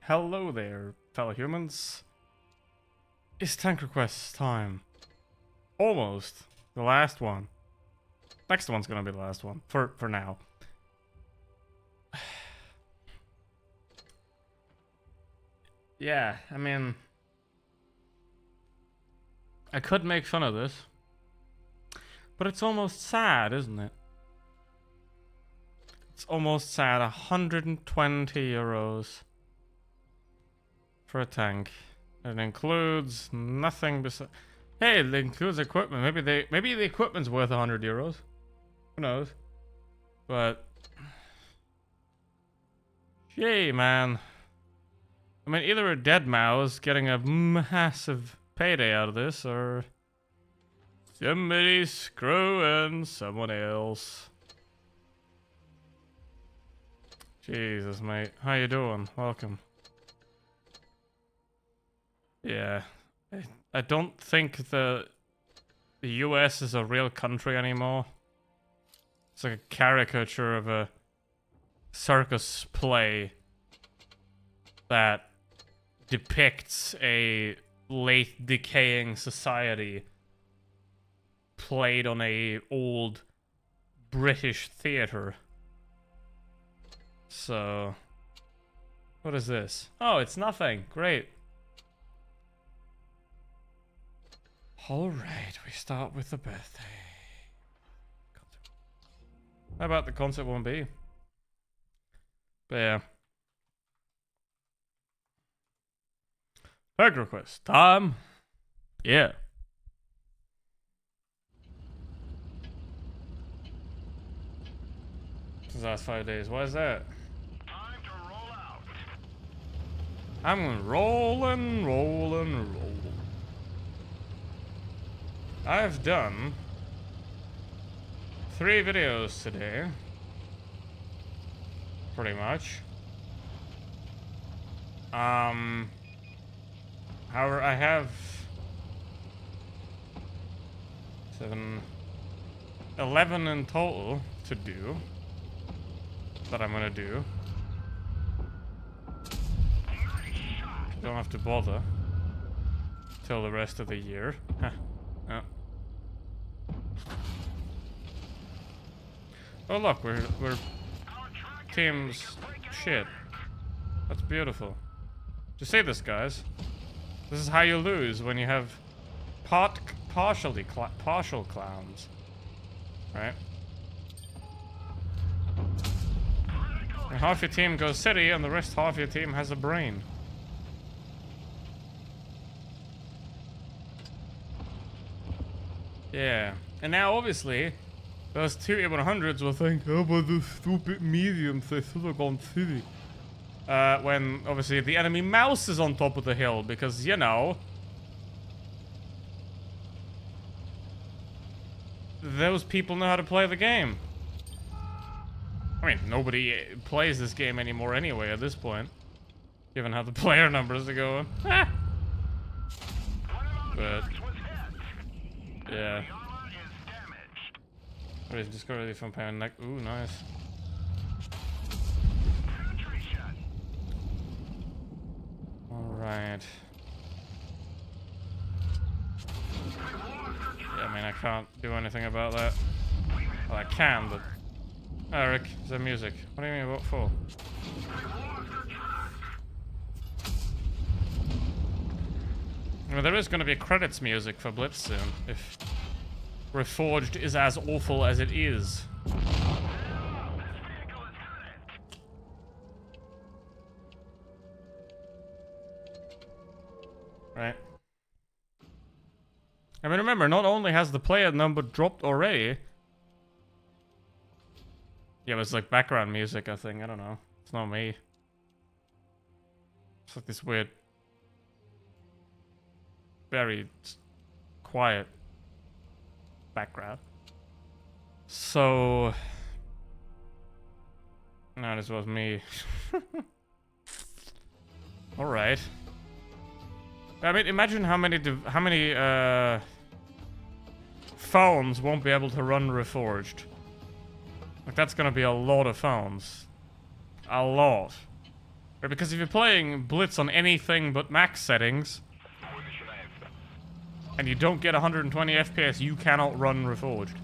Hello there, fellow humans. It's Tank Request time. Almost. The last one. Next one's gonna be the last one. For now. Yeah, I mean... I could make fun of this. But it's almost sad, isn't it? It's almost sad. 120 euros for a tank. It includes nothing besides... Hey, it includes equipment. Maybe the equipment's worth 100 euros. Who knows? But... Gee, man. I mean, either a dead mouse getting a massive payday out of this, or... somebody screwing someone else. Jesus, mate. How you doing? Welcome. Yeah. I don't think the US is a real country anymore. It's like a caricature of a circus play that depicts a late decaying society played on a old British theater. So, what is this? Oh, it's nothing. Great. Alright, we start with the birthday. How about the concert 1B? But yeah. Tag request time. Yeah. Since the last 5 days. Why is that? Time to roll out. I'm rolling. I've done 3 videos today. Pretty much. However, I have 11 in total to do. That I'm gonna do. Don't have to bother till the rest of the year. Huh. Oh. Oh look, we're teams shit. That's beautiful. Just say this, guys. This is how you lose when you have partial clowns, right? And half your team goes city, and the rest half your team has a brain. Yeah, and now obviously those 2 A100s will think, oh, but the stupid mediums, they should have gone city. When obviously the enemy mouse is on top of the hill, because, you know, those people know how to play the game. I mean, nobody plays this game anymore anyway at this point, given how the player numbers are going. But yeah. What is discovery from Pound Neck? Ooh, nice. Alright. Yeah, I mean, I can't do anything about that. Well, I can, but... Eric, is that music? What do you mean, what for? I mean, there is going to be credits music for Blitz soon, if Reforged is as awful as it is. Right. I mean, remember, not only has the player number dropped already. Yeah, it was like background music, I think. I don't know. It's not me. It's like this weird, very quiet background. So... no, this was me. Alright. I mean, imagine how many phones won't be able to run Reforged. Like, that's gonna be a lot of phones. A lot. Right? Because if you're playing Blitz on anything but max settings, and you don't get 120 FPS, you cannot run Reforged.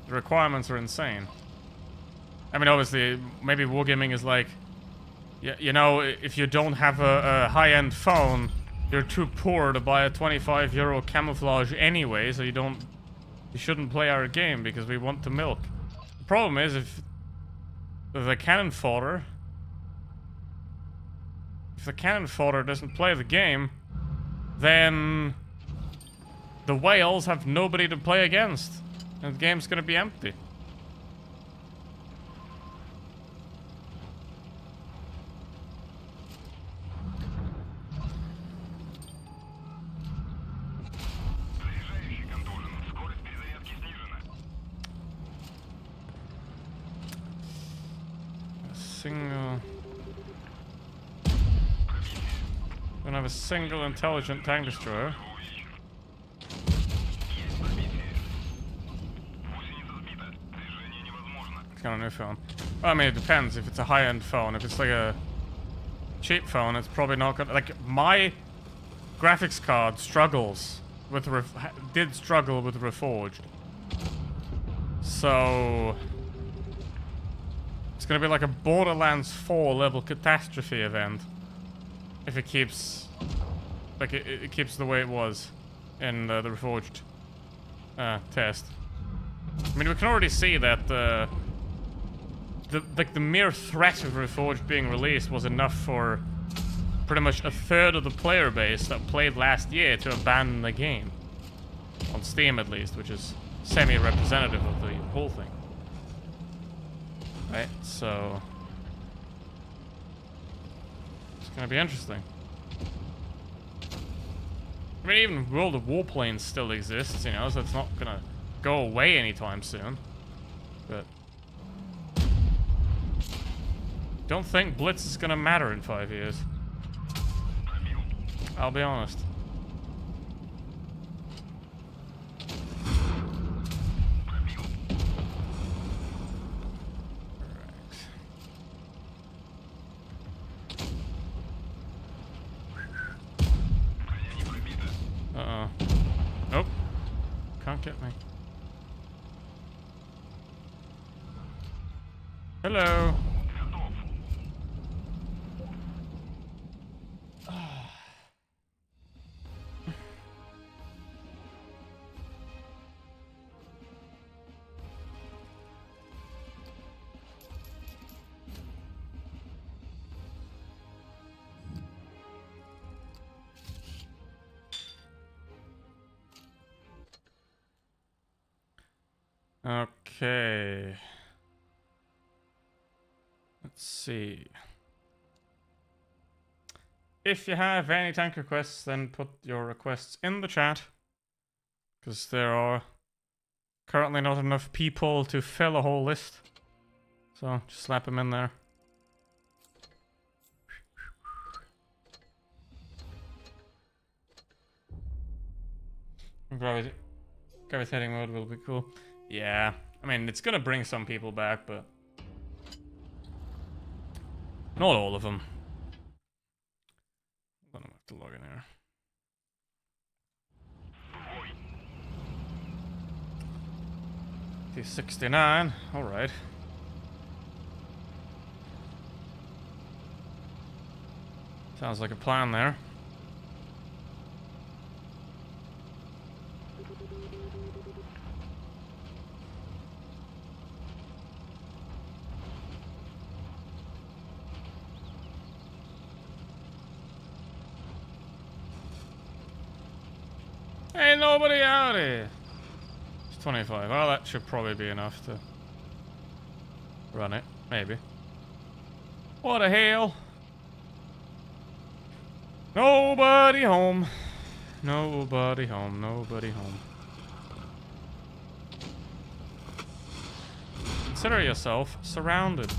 The requirements are insane. I mean, obviously, maybe wargaming is like, you know, if you don't have a high-end phone, you're too poor to buy a 25-euro camouflage anyway, so you shouldn't play our game because we want to milk. The problem is if the cannon fodder doesn't play the game, then the whales have nobody to play against, and the game's gonna be empty. Don't have a single intelligent tank destroyer. It's got a new phone. Well, I mean, it depends if it's a high-end phone. If it's like a cheap phone, it's probably not gonna... Like, my graphics card struggles with... did struggle with Reforged. So... it's gonna be like a Borderlands 4 level catastrophe event. If it keeps... like, it keeps the way it was in the Reforged test. I mean, we can already see that the mere threat of Reforged being released was enough for pretty much a third of the player base that played last year to abandon the game. On Steam, at least, which is semi-representative of the whole thing. Right, so... it's gonna be interesting. I mean, even World of Warplanes still exists, you know, so it's not gonna go away anytime soon. But... don't think Blitz is gonna matter in 5 years. I'll be honest. Uh-oh. Nope. Can't get me. Hello. Okay. Let's see. If you have any tank requests, then put your requests in the chat. Because there are currently not enough people to fill a whole list. So, just slap them in there. Gravitating mode will be cool. Yeah, I mean, it's gonna bring some people back, but not all of them. I'm gonna have to log in here. T69, alright. Sounds like a plan there. Ain't nobody out here. It's 25. Well, that should probably be enough to run it. Maybe. What the hell? Nobody home. Nobody home. Nobody home. Consider yourself surrounded.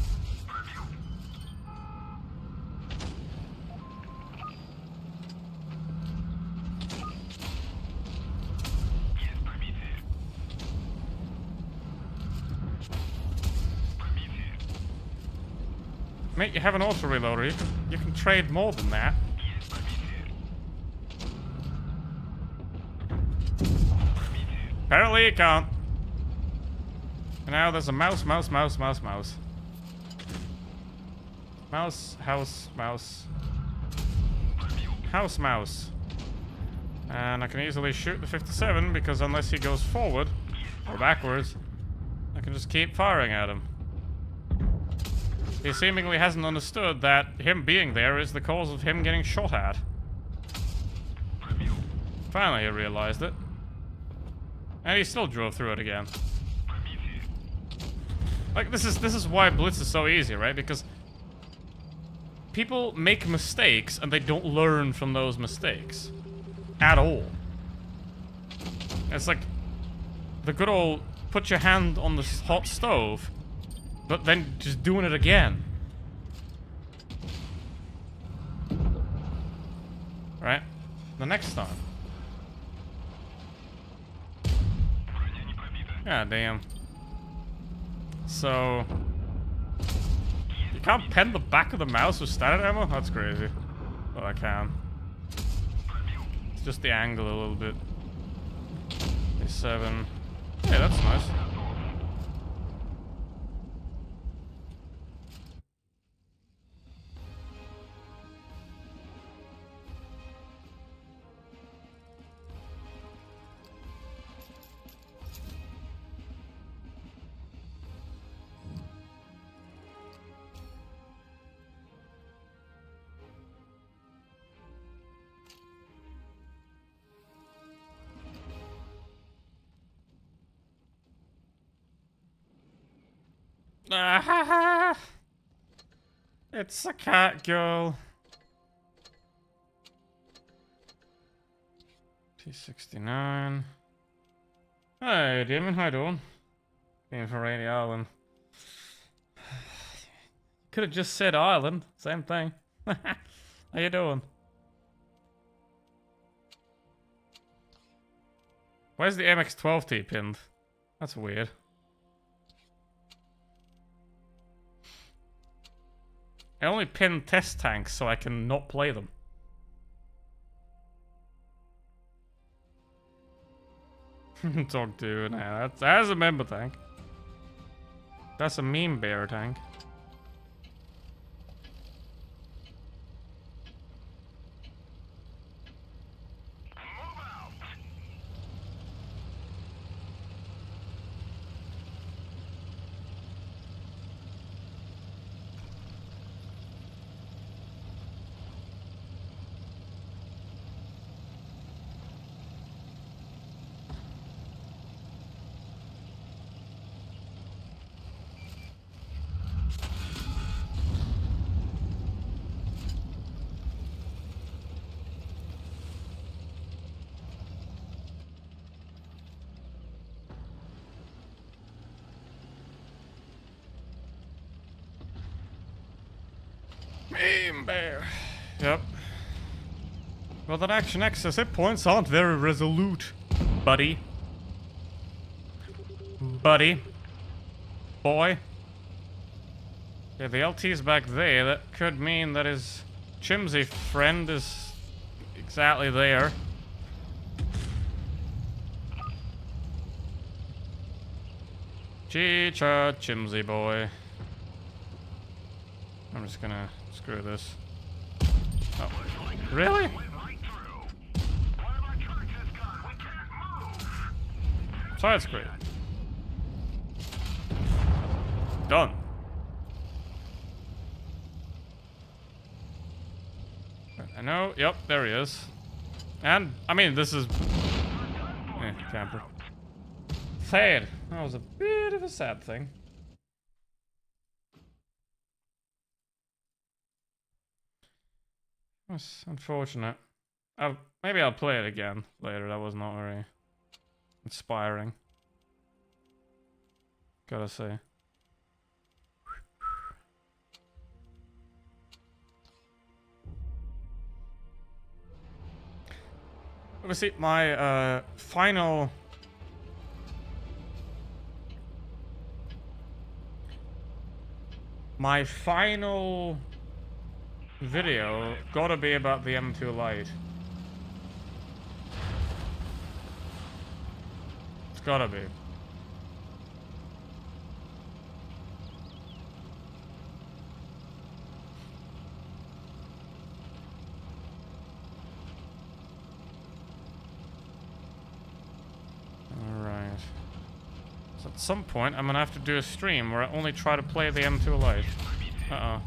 Mate, you have an auto reloader. You can trade more than that. Apparently you can't. And now there's a mouse. Mouse, house, mouse. House, mouse. And I can easily shoot the 57 because unless he goes forward or backwards, I can just keep firing at him. He seemingly hasn't understood that him being there is the cause of him getting shot at. Finally he realized it. And he still drove through it again. Like, this is why Blitz is so easy, right? Because people make mistakes and they don't learn from those mistakes. At all. It's like the good old put your hand on the hot stove, but then just doing it again. Right? The next time. God damn. So you can't pen the back of the mouse with standard ammo? That's crazy. But I can. It's just the angle a little bit. A7. Hey, that's nice. Ah, it's a cat girl. P69. Hey, Damon, how you doing? Being from Rainy Island. Could have just said Island. Same thing. How you doing? Where's the MX-12T pinned? That's weird. I only pin test tanks so I can not play them. Talk to now. That's a member tank. That's a meme bear tank. Meme bear. Yep. Well, that Action X's hit points aren't very resolute, buddy. Buddy. Boy. Yeah, the LT's back there. That could mean that his Chimsy friend is exactly there. Chicha Chimsy boy. I'm just gonna screw this. Oh. Really? Side screen. Done. I know. Yep, there he is. And, I mean, this is... camper. Sad. That was a bit of a sad thing. That's unfortunate. Maybe I'll play it again later. That was not very inspiring. Gotta say. Obviously, my final... My final video gotta be about the M2 Lite. It's gotta be. Alright. So at some point, I'm gonna have to do a stream where I only try to play the M2 Lite. Uh-oh.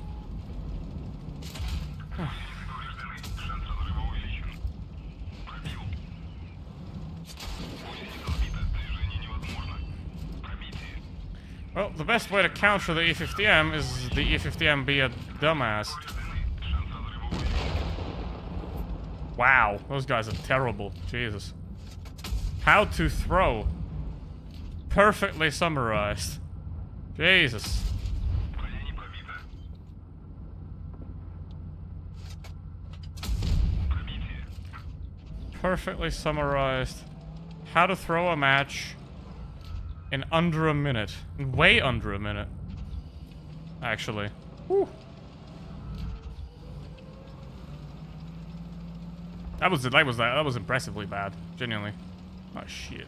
Well, the best way to counter the E50M is the E50M be a dumbass. Wow, those guys are terrible. Jesus. How to throw. Perfectly summarized. Jesus. Perfectly summarized. How to throw a match in under a minute. Way under a minute. Actually. Whew. That was impressively bad. Genuinely. Oh shit.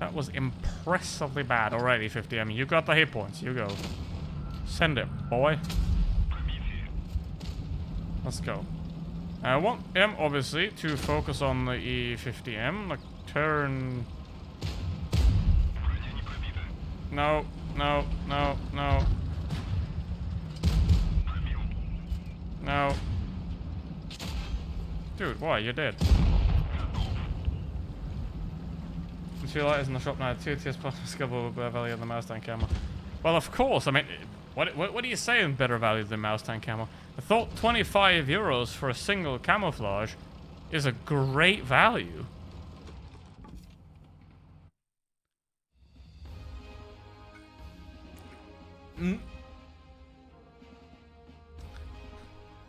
That was impressively bad. Alrighty, 50M. You got the hit points. You go. Send it, boy. Let's go. I want him, obviously, to focus on the E50M. Like, turn... No, no, no, no. No. Dude, why? You're dead. The two lighters in the shop now. 2 tiers plus skill value of the mouse tank camera. Well, of course. I mean, what do you say in better value than mouse tank camo? I thought 25 euros for a single camouflage is a great value.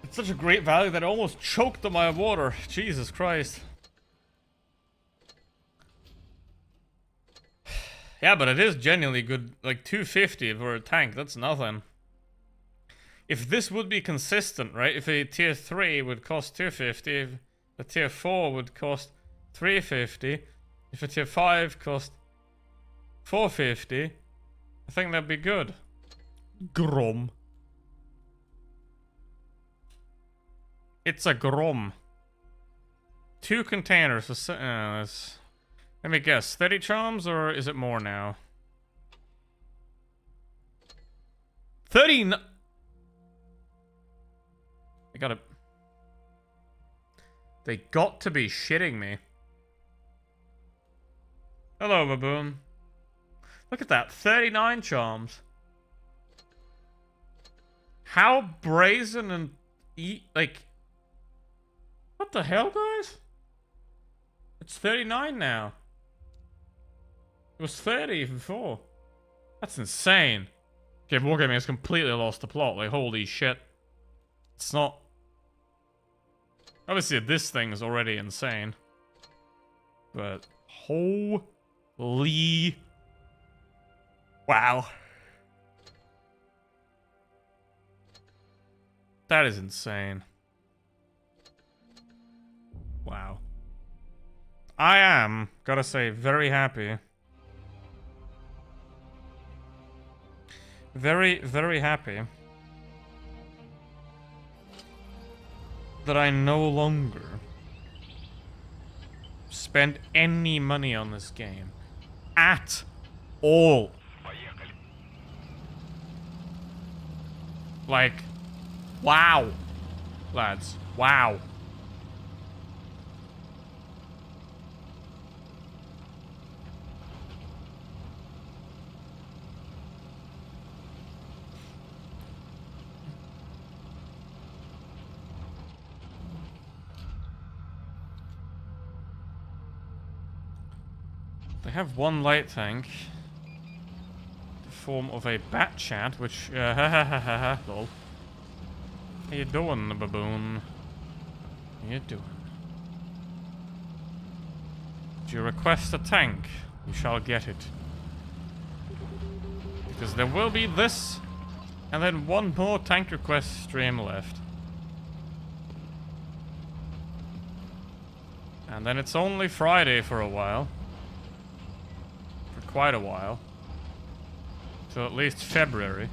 It's such a great value that I almost choked on my water. Jesus Christ. Yeah, but it is genuinely good. Like 250 for a tank, that's nothing. If this would be consistent, right? If a tier 3 would cost 250, if a tier 4 would cost 350, if a tier 5 cost 450, I think that'd be good. Grom. It's a Grom. 2 containers. Let me guess. 30 charms, or is it more now? 30. They got to be shitting me. Hello, baboon. Look at that. 39 charms. How brazen and like, what the hell, guys? It's 39 now. It was 30 before. That's insane. Okay, Wargaming has completely lost the plot. Like, holy shit. It's not... Obviously, this thing is already insane. But... Holy... Wow. That is insane. Wow. I am, gotta say, very happy. Very, very happy that I no longer spend any money on this game. At all. Like, wow. Lads, wow. They have one light tank. The form of a bat chat, which, lol. How you doing, baboon? How you doing? Do you request a tank? You shall get it. Because there will be this, and then one more Tanker Quest stream left. And then it's only Friday for a while. For quite a while. Till at least February.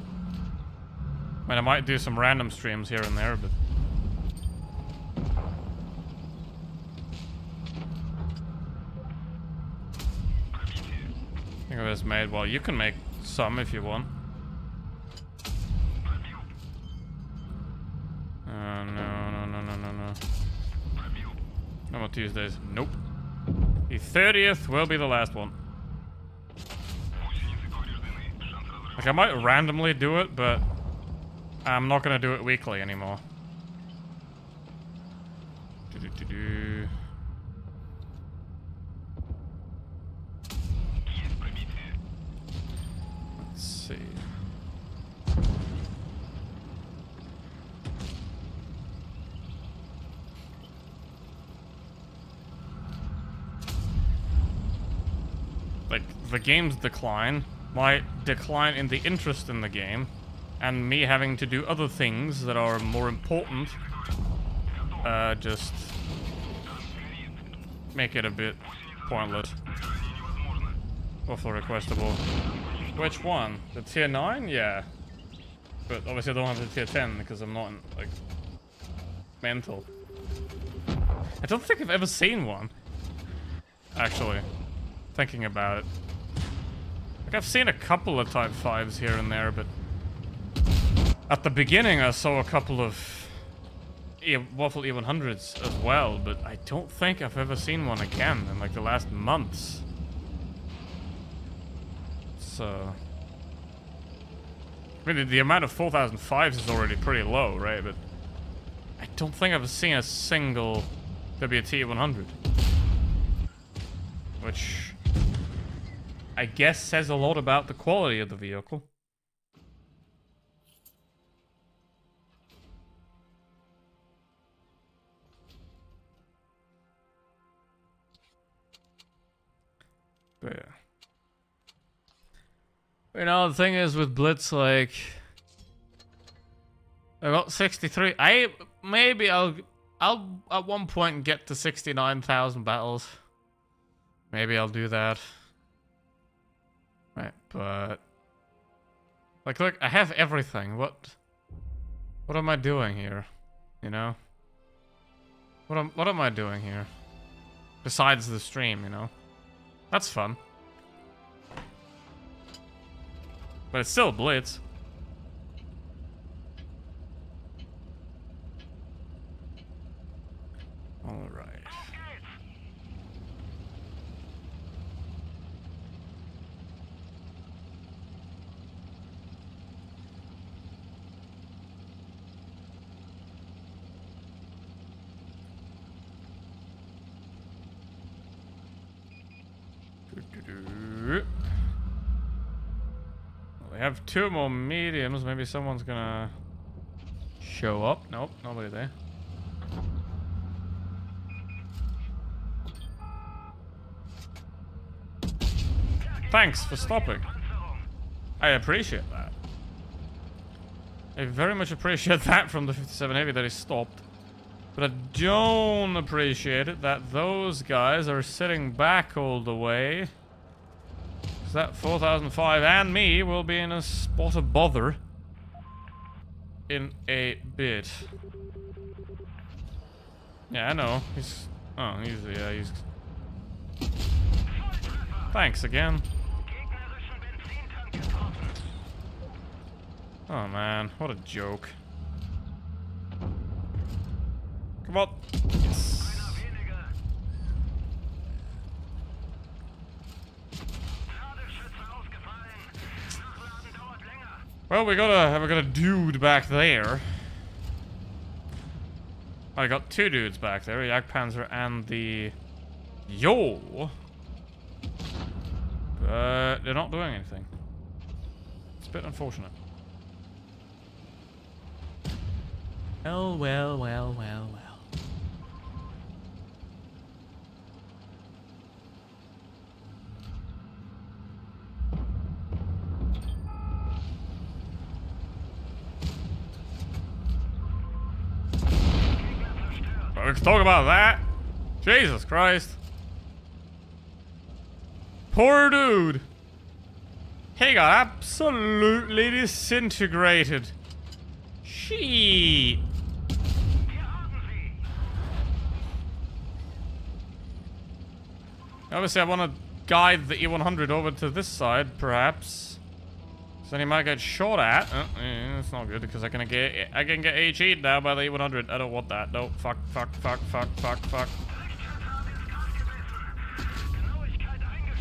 I mean, I might do some random streams here and there, but... I think of it as made. Well, you can make some if you want. No. No more Tuesdays. Nope. The 30th will be the last one. Like, I might randomly do it, but I'm not gonna do it weekly anymore. Let's see. Like, the game's decline might decline in the interest in the game, and me having to do other things that are more important, just make it a bit pointless. Awful requestable. Which one? The tier 9? Yeah. But obviously I don't have the tier 10 because I'm not, like, mental. I don't think I've ever seen one. Actually. Thinking about it. Like, I've seen a couple of type 5s here and there, but at the beginning I saw a couple of Waffle E100s as well, but I don't think I've ever seen one again in like the last months. So... I mean, the amount of 4005s is already pretty low, right? But I don't think I've seen a single WT 100. Which I guess says a lot about the quality of the vehicle. But yeah. You know, the thing is with Blitz, like, I got 63. Maybe I'll at one point get to 69,000 battles. Maybe I'll do that. Right, but like, look, I have everything. What am I doing here? You know? What am I doing here? Besides the stream, you know? That's fun. But it's still Blitz. All right. We have 2 more mediums. Maybe someone's gonna show up. Nope, nobody there. Thanks for stopping. I appreciate that. I very much appreciate that from the 57 Heavy that he stopped. But I don't appreciate it that those guys are sitting back all the way. So that 4005 and me will be in a spot of bother in a bit. Yeah, I know. He's... Oh, he's... Thanks again. Oh man, what a joke. Come on. Yes. Well, we got a dude back there. I got 2 dudes back there, Jagdpanzer and the Yo. But they're not doing anything. It's a bit unfortunate. Well. Let's talk about that. Jesus Christ. Poor dude. He got absolutely disintegrated. Shit. Obviously, I want to guide the E100 over to this side, perhaps. So then he might get shot at. That's not good because I can get HE'd now by the E100. I don't want that. No, fuck.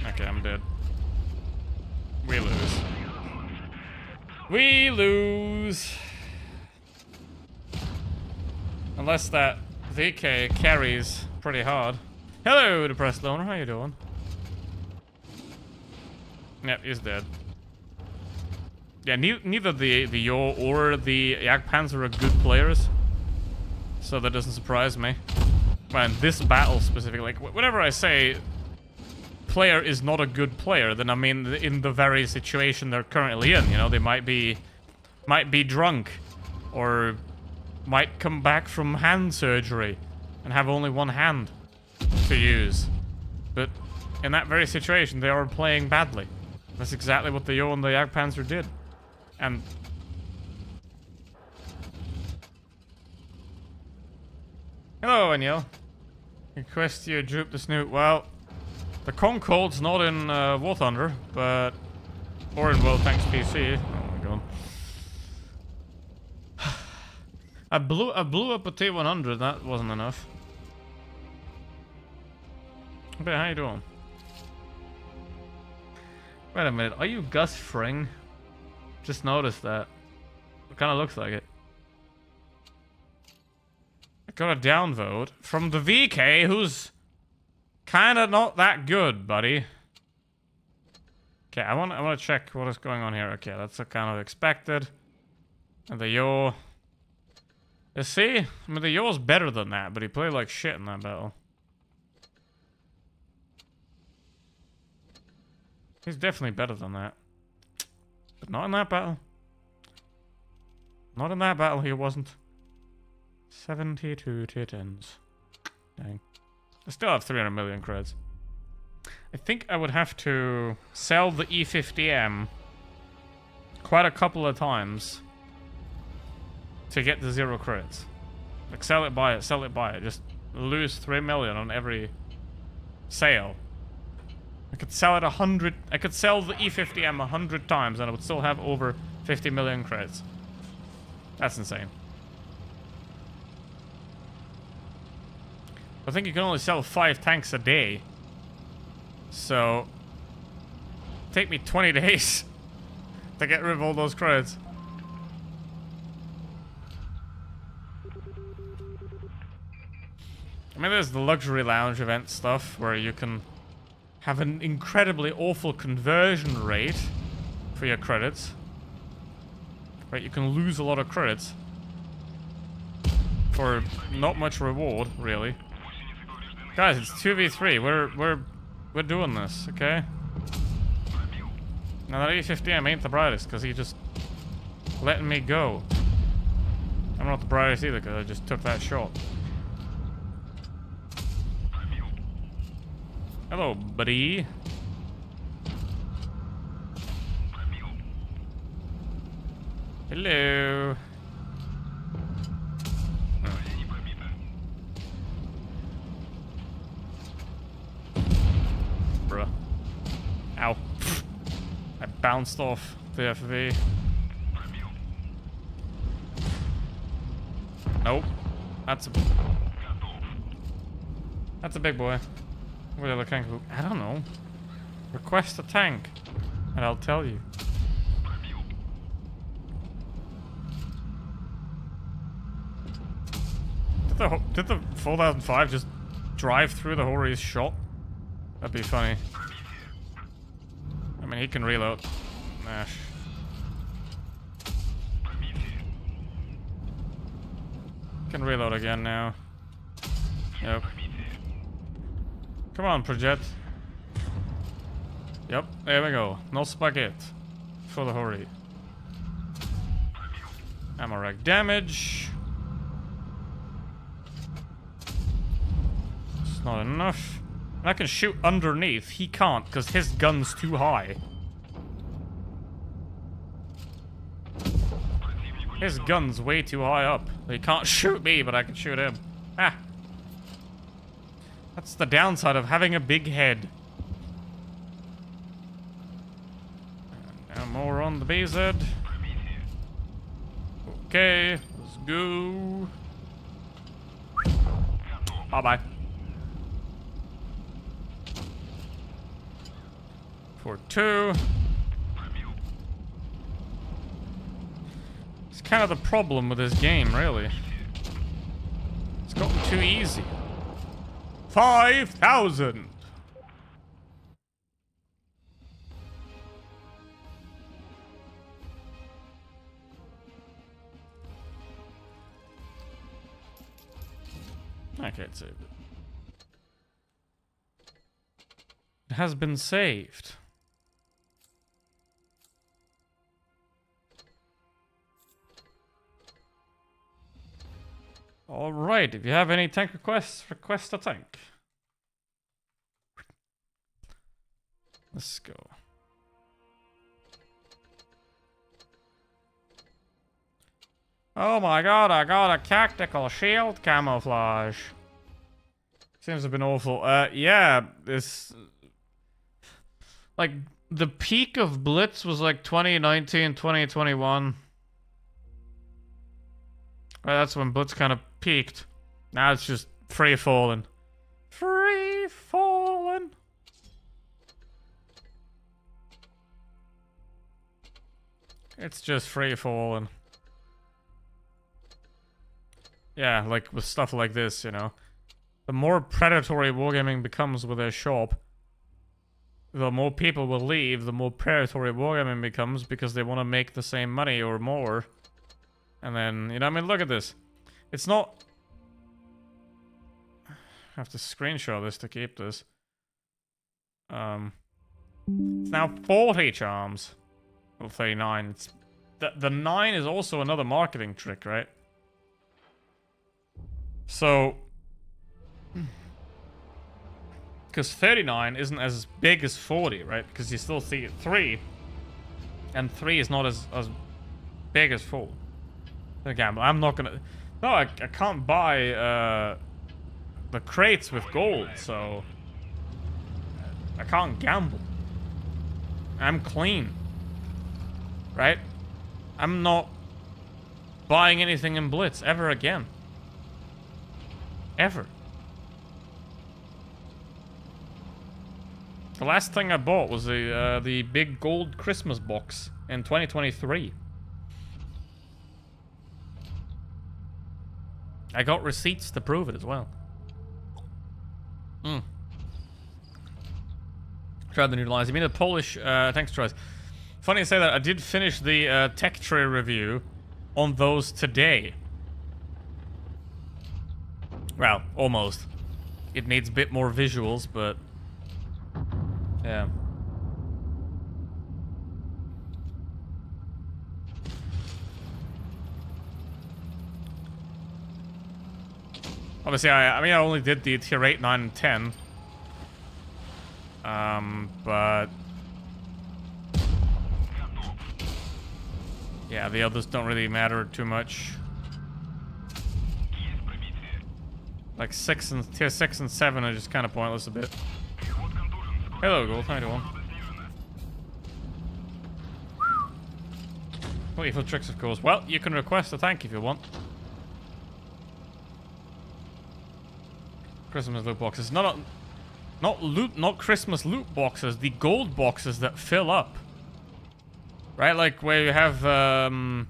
Okay, I'm dead. We lose. We lose. Unless that VK carries pretty hard. Hello, depressed loner. How you doing? Yep, he's dead. Yeah, neither the Yo or the Jagdpanzer are good players, so that doesn't surprise me. Well, in this battle specifically, like whenever I say player is not a good player, then I mean in the very situation they're currently in. You know, they might be drunk, or might come back from hand surgery and have only one hand to use. But in that very situation, they are playing badly. That's exactly what the Yo and the Jagdpanzer did. And hello, Aniel. Request you droop the snoot. Well, the Concold's not in War Thunder, but or in World Tanks PC. Oh my god. I blew up a T100. That wasn't enough. But how you doing? Wait a minute. Are you Gus Fring? Just noticed that. It kind of looks like it. I got a downvote from the VK, who's kind of not that good, buddy. Okay, I want to check what is going on here. Okay, that's kind of expected. And the Yo. You see? I mean, the Yo's better than that, but he played like shit in that battle. He's definitely better than that. But not in that battle. Not in that battle, he wasn't. 72 titans. Dang. I still have 300 million creds. I think I would have to sell the E50M quite a couple of times to get the 0 creds. Like, sell it, buy it, sell it, buy it. Just lose 3 million on every sale. I could sell it 100. I could sell the E50M 100 times and I would still have over 50 million credits. That's insane. I think you can only sell 5 tanks a day. So, take me 20 days to get rid of all those credits. I mean, there's the luxury lounge event stuff where you can have an incredibly awful conversion rate for your credits. Right, you can lose a lot of credits for not much reward, really. Guys, it's 2v3. We're doing this, okay? Now that E50M ain't the brightest because he just letting me go. I'm not the brightest either because I just took that shot. Hello, buddy. Hello. Bruh. Ow. I bounced off the FV. Nope. That's a big boy. What are the tank? I don't know. Request a tank, and I'll tell you. Did the 4005 just drive through the Hori's shot? That'd be funny. I mean, he can reload. Nash. Can reload again now. Yep. Come on, Projet. Yep, there we go. No spaghetti for the Hori. Ammo rack damage. That's not enough. I can shoot underneath. He can't, because his gun's too high. His gun's way too high up. He can't shoot me, but I can shoot him. Ah. That's the downside of having a big head. And now more on the BZ. Okay, let's go. Bye-bye. For 2. It's kind of the problem with this game, really. It's gotten too easy. 5,000! I can't save it. It has been saved. Alright, if you have any tank requests, request a tank. Let's go. Oh my god, I got a tactical shield camouflage. Seems to have been awful. Yeah, this... Like, the peak of Blitz was like 2019, 2021. Right, that's when Blitz kind of peaked. Now it's just free falling. Free falling. It's just free falling. Yeah, like with stuff like this, you know. The more predatory wargaming becomes with their shop, the more people will leave, the more predatory wargaming becomes because they want to make the same money or more. And then, you know, I mean, look at this. It's not... I have to screenshot this to keep this. It's now 40 charms. Well, 39. It's... The 9 is also another marketing trick, right? So... Because 39 isn't as big as 40, right? Because you still see 3. And 3 is not as big as 4. Again, I'm not gonna... No, I can't buy the crates with gold, so... I can't gamble. I'm clean. Right? I'm not buying anything in Blitz ever again. Ever. The last thing I bought was the big gold Christmas box in 2023. I got receipts to prove it as well. Tried the new lines. You mean the Polish... thanks, Troyes. Funny to say that I did finish the tech tray review on those today. Well, almost. It needs a bit more visuals, but... Yeah. Obviously, I mean, I only did the tier 8, 9, and 10. But... Yeah, the others don't really matter too much. Like tier 6 and 7 are just kind of pointless a bit. Hello, Gold. How you doing? Wait for tricks, of course. Well, you can request a tank if you want. Christmas loot boxes. Not Christmas loot boxes. The gold boxes that fill up. Right, like where you have the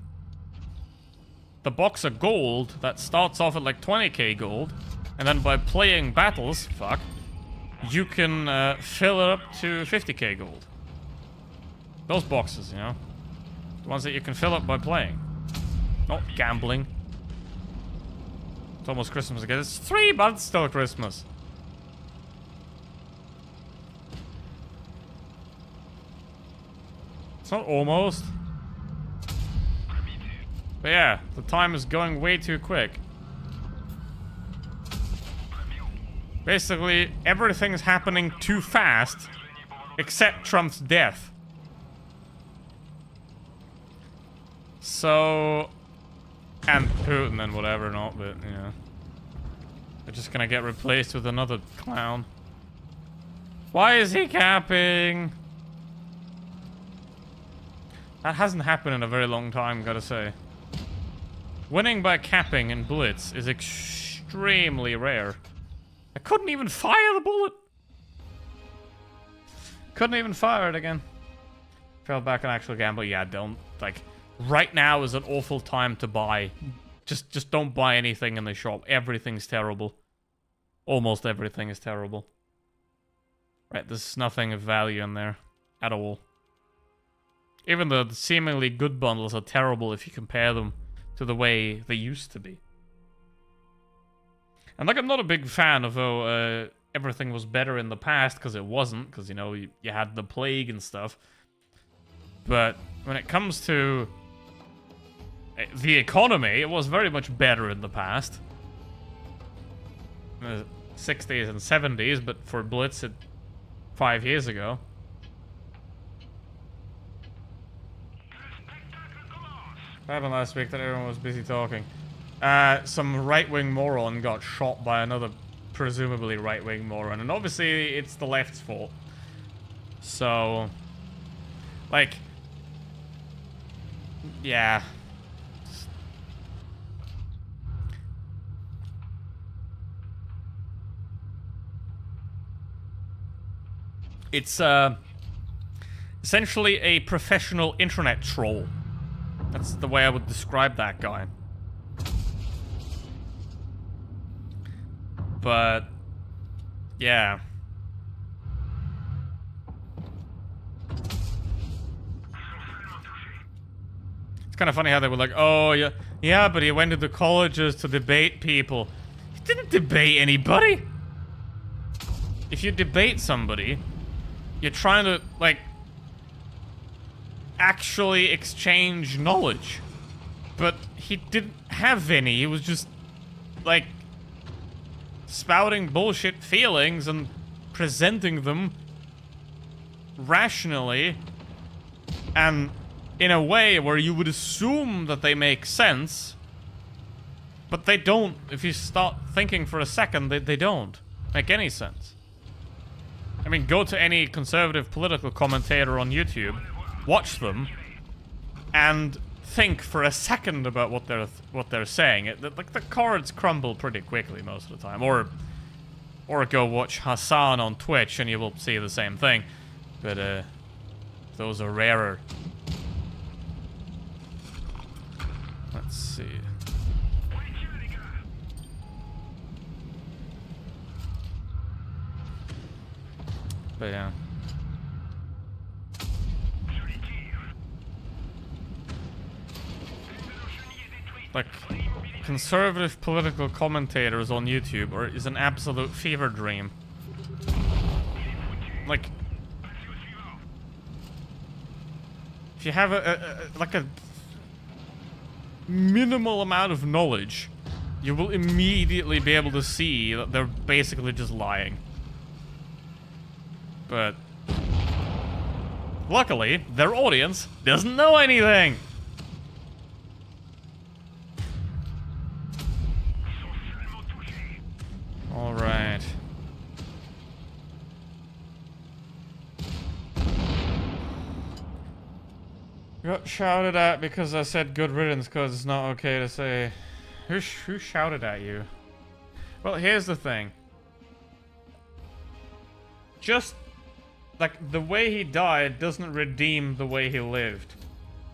box of gold that starts off at like 20k gold, and then by playing battles, you can fill it up to 50k gold. Those boxes, you know, the ones that you can fill up by playing, not gambling. It's almost Christmas again. It's 3 months till Christmas. It's not almost. But yeah, the time is going way too quick. Basically, everything's happening too fast, except Trump's death. So, and Putin and whatever not, but, you know. They're just gonna get replaced with another clown. Why is he capping? That hasn't happened in a very long time, gotta say. Winning by capping in Blitz is extremely rare. I couldn't even fire the bullet. Couldn't even fire it again. Fell back on actual gamble. Yeah, don't. Like, right now is an awful time to buy. Just don't buy anything in the shop. Everything's terrible. Almost everything is terrible. Right, there's nothing of value in there at all. Even the seemingly good bundles are terrible if you compare them to the way they used to be. And like, I'm not a big fan of everything was better in the past, because it wasn't, because, you know, you had the plague and stuff. But when it comes to the economy, it was very much better in the past. In the 60s and 70s, but for Blitz, 5 years ago. What happened last week that everyone was busy talking? Some right-wing moron got shot by another presumably right-wing moron, and obviously it's the left's fault. So, like, yeah. It's essentially a professional internet troll. That's the way I would describe that guy. But, yeah. It's kind of funny how they were like, oh, yeah, but he went to the colleges to debate people. He didn't debate anybody. If you debate somebody, you're trying to, like, actually exchange knowledge. But he didn't have any. He was just, like, spouting bullshit feelings and presenting them rationally and in a way where you would assume that they make sense, but they don't. If you start thinking for a second, they don't make any sense. I mean, go to any conservative political commentator on YouTube, watch them, and think for a second about what they're saying. Like, the cards crumble pretty quickly most of the time. Or go watch Hassan on Twitch and you will see the same thing. But those are rarer. Let's see. But yeah. Like, conservative political commentators on YouTube is an absolute fever dream. Like, if you have a minimal amount of knowledge, you will immediately be able to see that they're basically just lying. But luckily, their audience doesn't know anything. All right. Got shouted at because I said good riddance because it's not okay to say. Who shouted at you? Well, here's the thing. Just, like, the way he died doesn't redeem the way he lived.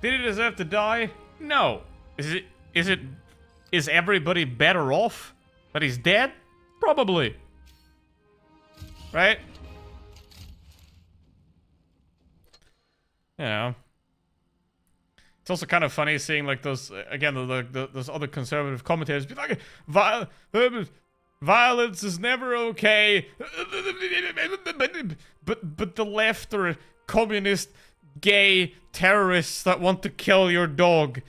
Did he deserve to die? No. Is everybody better off that he's dead? Probably. Right? You know. It's also kind of funny seeing, like, those, again, those other conservative commentators be like, violence is never okay. But the left are communist, gay terrorists that want to kill your dog.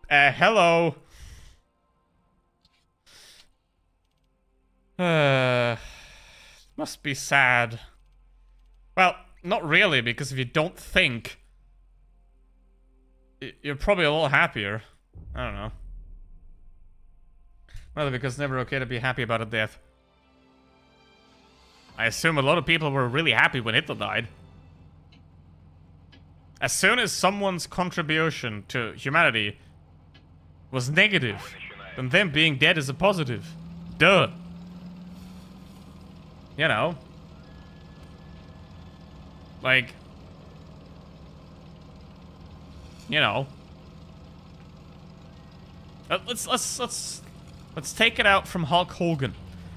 Hello. Must be sad. Well, not really, because if you don't think, you're probably a little happier. I don't know. Well, because it's never okay to be happy about a death. I assume a lot of people were really happy when Hitler died. As soon as someone's contribution to humanity was negative, then them being dead is a positive. Duh. You know. Like, you know. Let's take it out from Hulk Hogan,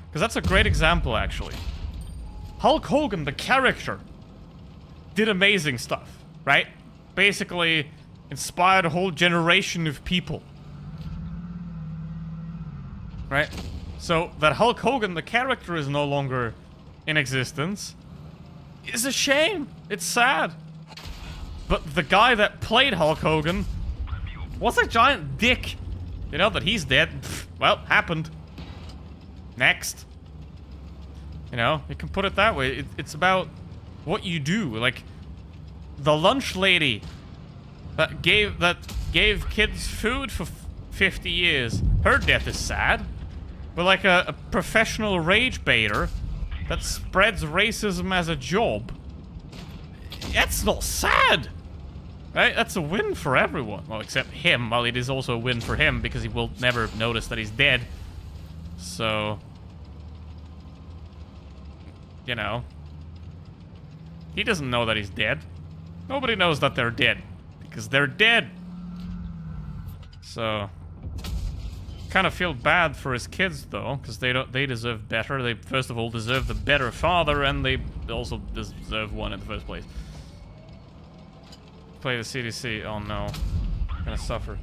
because that's a great example, actually. Hulk Hogan, the character, did amazing stuff, right? Basically, inspired a whole generation of people, right? So that Hulk Hogan, the character, is no longer in existence is a shame. It's sad. But the guy that played Hulk Hogan was a giant dick. You know, that he's dead. Pfft, well, happened. Next. You know, you can put it that way. It's about what you do. Like, the lunch lady that gave kids food for 50 years. Her death is sad. But like a professional rage baiter that spreads racism as a job, that's not sad, right? That's a win for everyone. Well, except him. Well, it is also a win for him because he will never notice that he's dead. So, you know, he doesn't know that he's dead. Nobody knows that they're dead because they're dead. So, kind of feel bad for his kids though, because they deserve better. They first of all deserve the better father, and they also deserve one in the first place. Play the CDC. Oh no, I'm gonna suffer.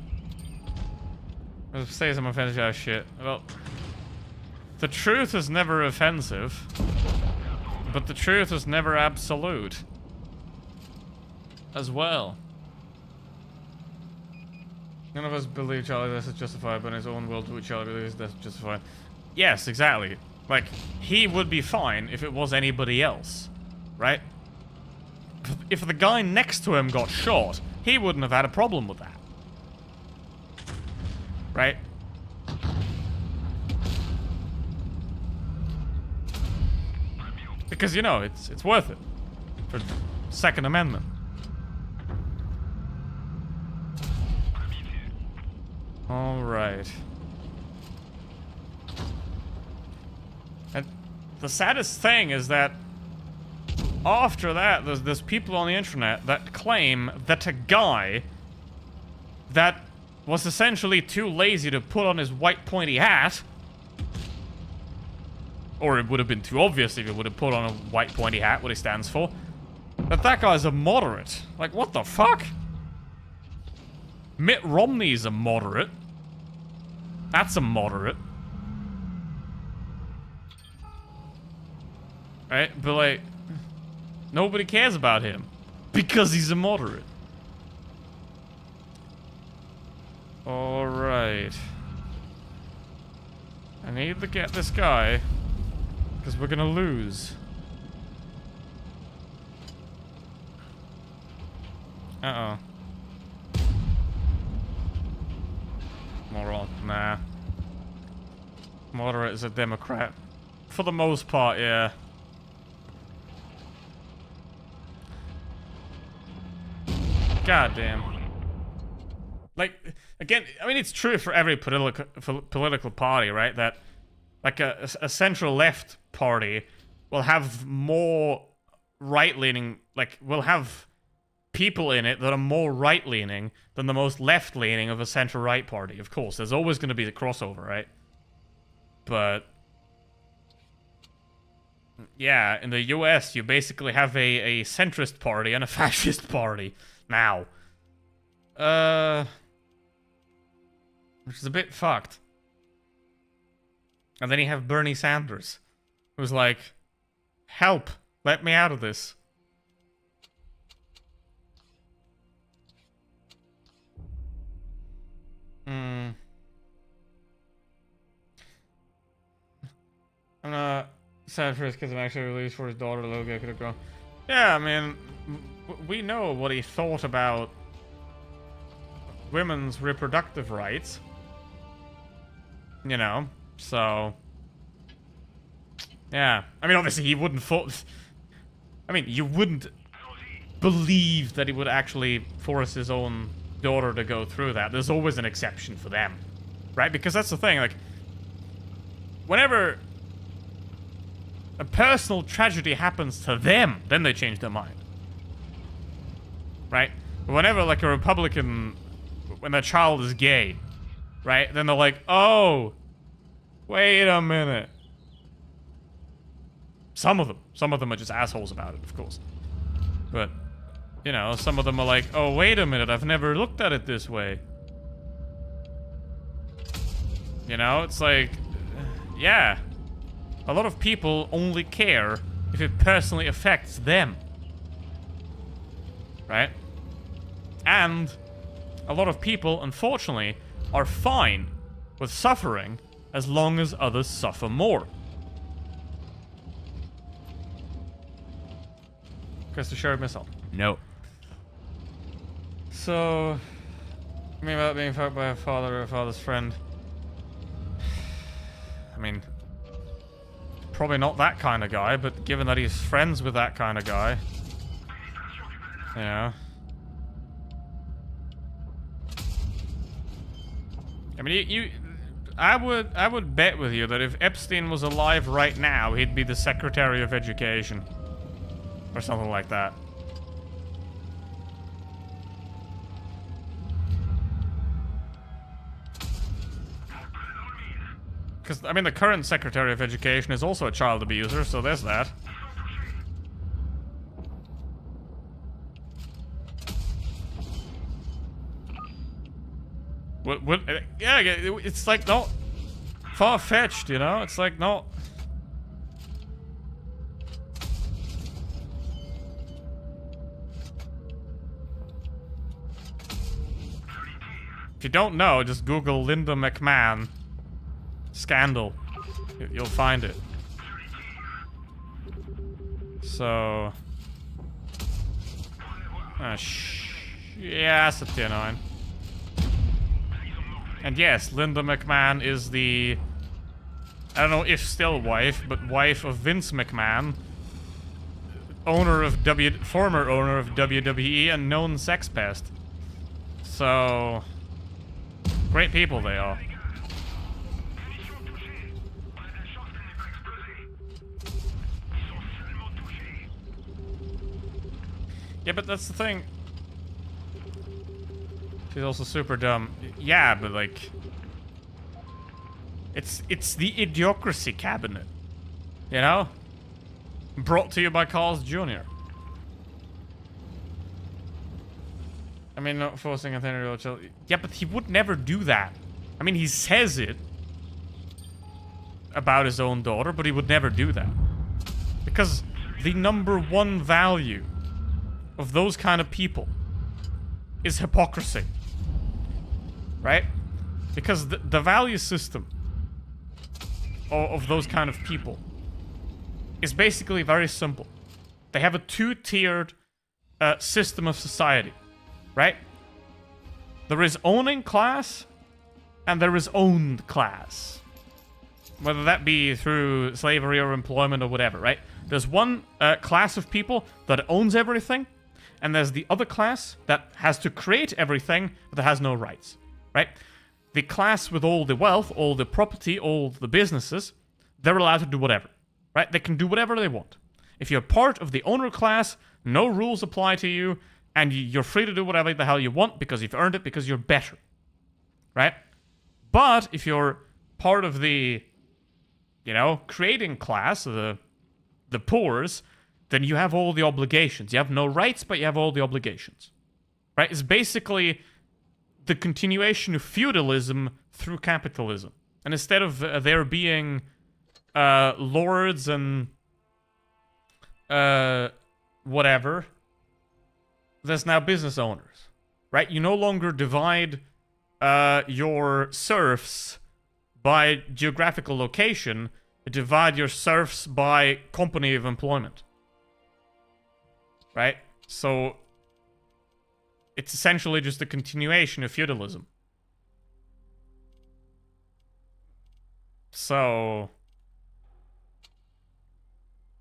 I'll say some offensive shit. Well, the truth is never offensive, but the truth is never absolute as well. None of us believe Charlie this is justified, but in his own world, Charlie believes that's justified. Yes, exactly. Like, he would be fine if it was anybody else, right? If the guy next to him got shot, he wouldn't have had a problem with that. Right? Because, you know, it's worth it. For the Second Amendment. Alright. And the saddest thing is that after that, there's people on the internet that claim that a guy that was essentially too lazy to put on his white pointy hat, or it would have been too obvious if he would have put on a white pointy hat, what he stands for, that guy's a moderate. Like, what the fuck? Mitt Romney's a moderate. That's a moderate. Right? But like, nobody cares about him because he's a moderate. Alright. I need to get this guy because we're gonna lose. Uh-oh. Moron. Nah. Moderate is a Democrat. For the most part, yeah. God damn. Like, again, I mean, it's true for every political party, right? That, like, a central left party will have more right-leaning, like, will have people in it that are more right-leaning than the most left-leaning of a center-right party. Of course, there's always going to be the crossover, right? But yeah, in the US, you basically have a centrist party and a fascist party now. Which is a bit fucked. And then you have Bernie Sanders, who's like, help, let me out of this. I'm sad for his kids. I'm actually released for his daughter. Logan could have grown. Yeah, I mean, we know what he thought about women's reproductive rights. You know, so yeah. I mean, obviously he wouldn't I mean, you wouldn't believe that he would actually force his own daughter to go through that. There's always an exception for them, right? Because that's the thing, like, whenever a personal tragedy happens to them, then they change their mind, right? But whenever, like, a Republican, when their child is gay, right, then they're like, oh, wait a minute. Some of them are just assholes about it, of course. But, you know, some of them are like, oh, wait a minute, I've never looked at it this way. You know, it's like, yeah. A lot of people only care if it personally affects them. Right? And a lot of people, unfortunately, are fine with suffering as long as others suffer more. Press the shared missile. No. So, I mean, about being fucked by a father or a father's friend. I mean, probably not that kind of guy, but given that he's friends with that kind of guy, you know. I mean, I would bet with you that if Epstein was alive right now, he'd be the Secretary of Education. Or something like that. Because, I mean, the current Secretary of Education is also a child abuser, so there's that. What, yeah, it's like not far-fetched, you know? It's like not... If you don't know, just Google Linda McMahon scandal. You'll find it. So... yeah, that's a T9. And yes, Linda McMahon is the... I don't know if still wife, but wife of Vince McMahon. Former owner of WWE and known sex pest. So... great people they are. Yeah, but that's the thing. She's also super dumb. Yeah, but like... It's the Idiocracy Cabinet. You know? Brought to you by Carl's Jr. I mean, not forcing a 10-year-old child. Yeah, but he would never do that. I mean, he says it about his own daughter, but he would never do that. Because the #1 value of those kind of people is hypocrisy. Right? Because the value system of those kind of people is basically very simple. They have a two-tiered system of society. Right? There is owning class, and there is owned class. Whether that be through slavery or employment or whatever, right? There's one class of people that owns everything, and there's the other class that has to create everything, but that has no rights, right? The class with all the wealth, all the property, all the businesses, they're allowed to do whatever, right? They can do whatever they want. If you're part of the owner class, no rules apply to you, and you're free to do whatever the hell you want because you've earned it, because you're better. Right? But if you're part of the, you know, creating class, the poors, then you have all the obligations. You have no rights, but you have all the obligations. Right? It's basically the continuation of feudalism through capitalism. And instead of there being lords and whatever... there's now business owners, right? You no longer divide your serfs by geographical location, You divide your serfs by company of employment. Right? So it's essentially just a continuation of feudalism. So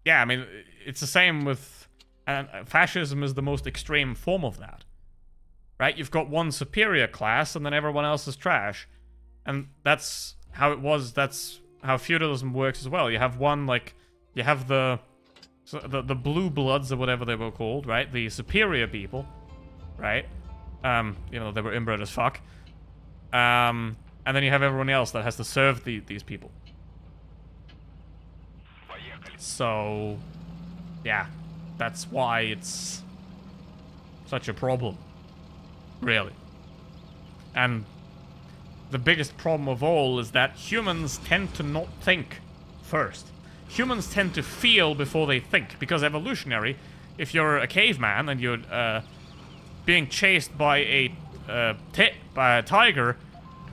yeah, I mean, it's the same with... And fascism is the most extreme form of that. Right? You've got one superior class, and then everyone else is trash. And that's how it was, that's how feudalism works as well. You have one, like... You have the blue bloods, or whatever they were called, right? The superior people, right? You know, they were inbred as fuck. And then you have everyone else that has to serve these people. So, yeah, that's why it's such a problem, really. And the biggest problem of all is that humans tend to not think first. Humans tend to feel before they think, because evolutionary, if you're a caveman and you're being chased by a tiger,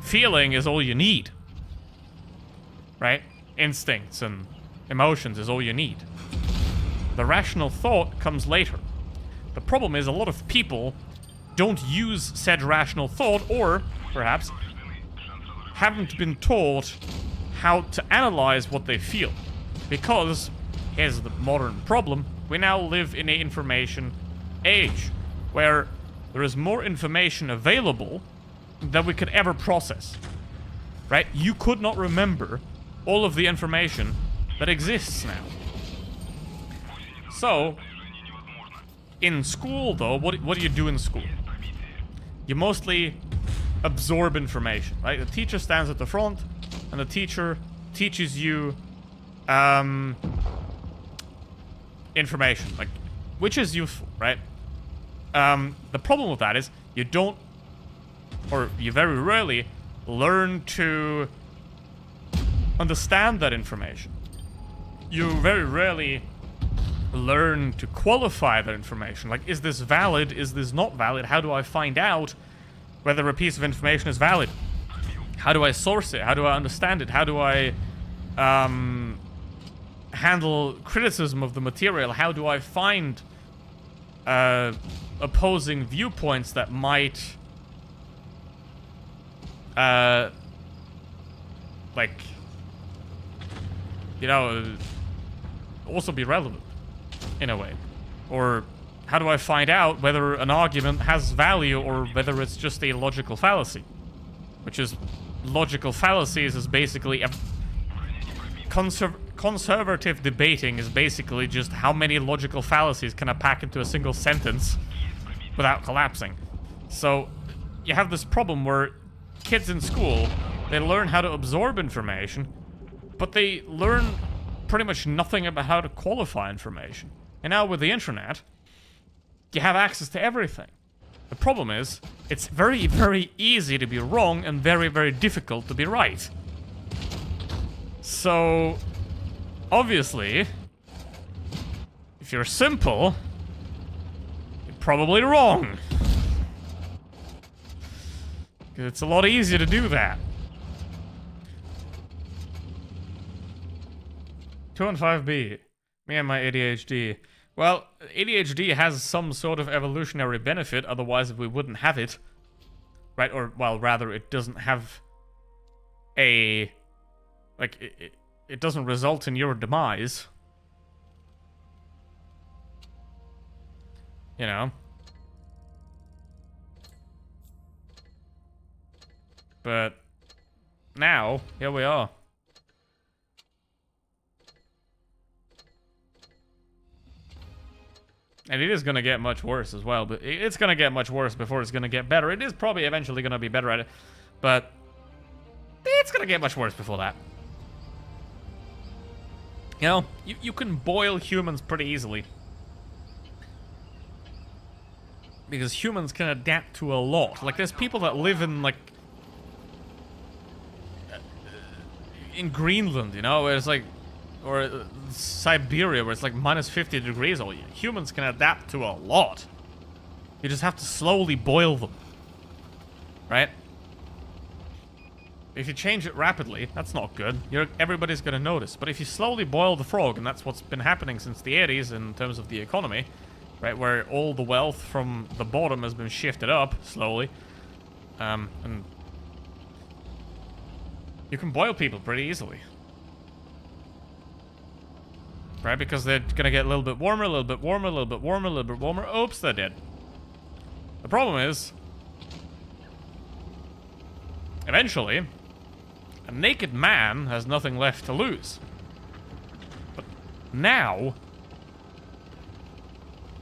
feeling is all you need, right? Instincts and emotions is all you need. The rational thought comes later. The problem is a lot of people don't use said rational thought, or perhaps haven't been taught how to analyze what they feel. Because, here's the modern problem, we now live in an information age, where there is more information available than we could ever process. Right? You could not remember all of the information that exists now. So, in school though, what do you do in school? You mostly absorb information, right? The teacher stands at the front, and the teacher teaches you information, like, which is useful, right? The problem with that is you don't, or you very rarely learn to understand that information. You very rarely learn to qualify that information. Like, is this valid? Is this not valid? How do I find out whether a piece of information is valid? How do I source it? How do I understand it? How do I handle criticism of the material? How do I find opposing viewpoints that might like, you know, also be relevant in a way? Or how do I find out whether an argument has value or whether it's just a logical fallacy? Which is, logical fallacies is basically a conservative debating is basically just how many logical fallacies can I pack into a single sentence without collapsing. So you have this problem where kids in school, they learn how to absorb information, but they learn pretty much nothing about how to qualify information. And now with the internet, you have access to everything. The problem is, it's very, very easy to be wrong and very, very difficult to be right. So, obviously, if you're simple, you're probably wrong. It's a lot easier to do that. 215B. Me and my ADHD. Well, ADHD has some sort of evolutionary benefit, otherwise we wouldn't have it. Right? Or, well, rather, it doesn't have a... like, it doesn't result in your demise. You know? But now, here we are. And it is going to get much worse as well, but it's going to get much worse before it's going to get better. It is probably eventually going to be better at it, but it's going to get much worse before that. You know, you can boil humans pretty easily. Because humans can adapt to a lot. Like, there's people that live in, like... in Greenland, you know, where it's like... or Siberia, where it's like minus 50 degrees all year. Humans can adapt to a lot. You just have to slowly boil them. Right? If you change it rapidly, that's not good. Everybody's gonna notice. But if you slowly boil the frog, and that's what's been happening since the 80s in terms of the economy, right, where all the wealth from the bottom has been shifted up slowly, and you can boil people pretty easily. Right, because they're gonna get a little bit warmer, a little bit warmer, a little bit warmer, a little bit warmer. Oops, they're dead. The problem is, eventually, a naked man has nothing left to lose. But now,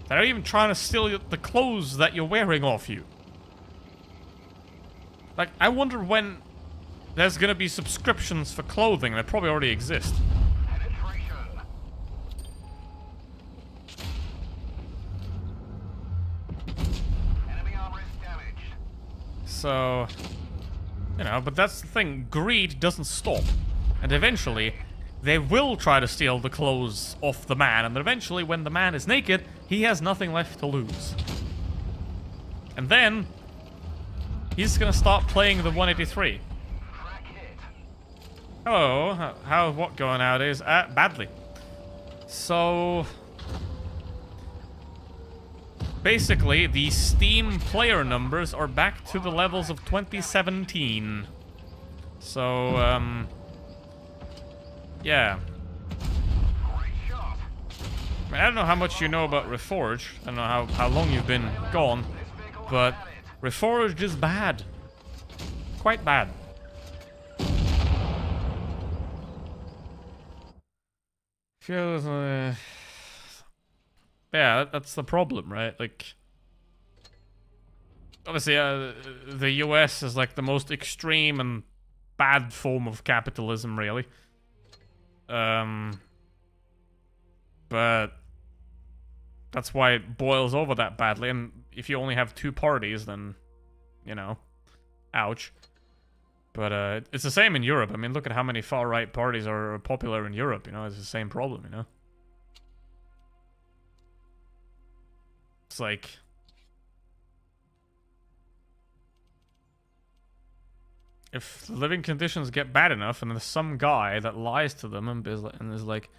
they're even trying to steal the clothes that you're wearing off you. Like, I wonder when there's gonna be subscriptions for clothing. They probably already exist. So, you know, but that's the thing. Greed doesn't stop. And eventually, they will try to steal the clothes off the man. And then eventually, when the man is naked, he has nothing left to lose. And then, he's gonna start playing the 183. Hello, how's what going nowadays? Badly. So, basically, the Steam player numbers are back to the levels of 2017. So, yeah. I don't know how much you know about Reforged. I don't know how long you've been gone. But Reforged is bad. Quite bad. Yeah, that's the problem, right? Like, obviously, the US is like the most extreme and bad form of capitalism, really. But that's why it boils over that badly. And if you only have two parties, then, you know, ouch. But it's the same in Europe. I mean, look at how many far-right parties are popular in Europe, you know? It's the same problem, you know? It's like... if living conditions get bad enough and there's some guy that lies to them and is like,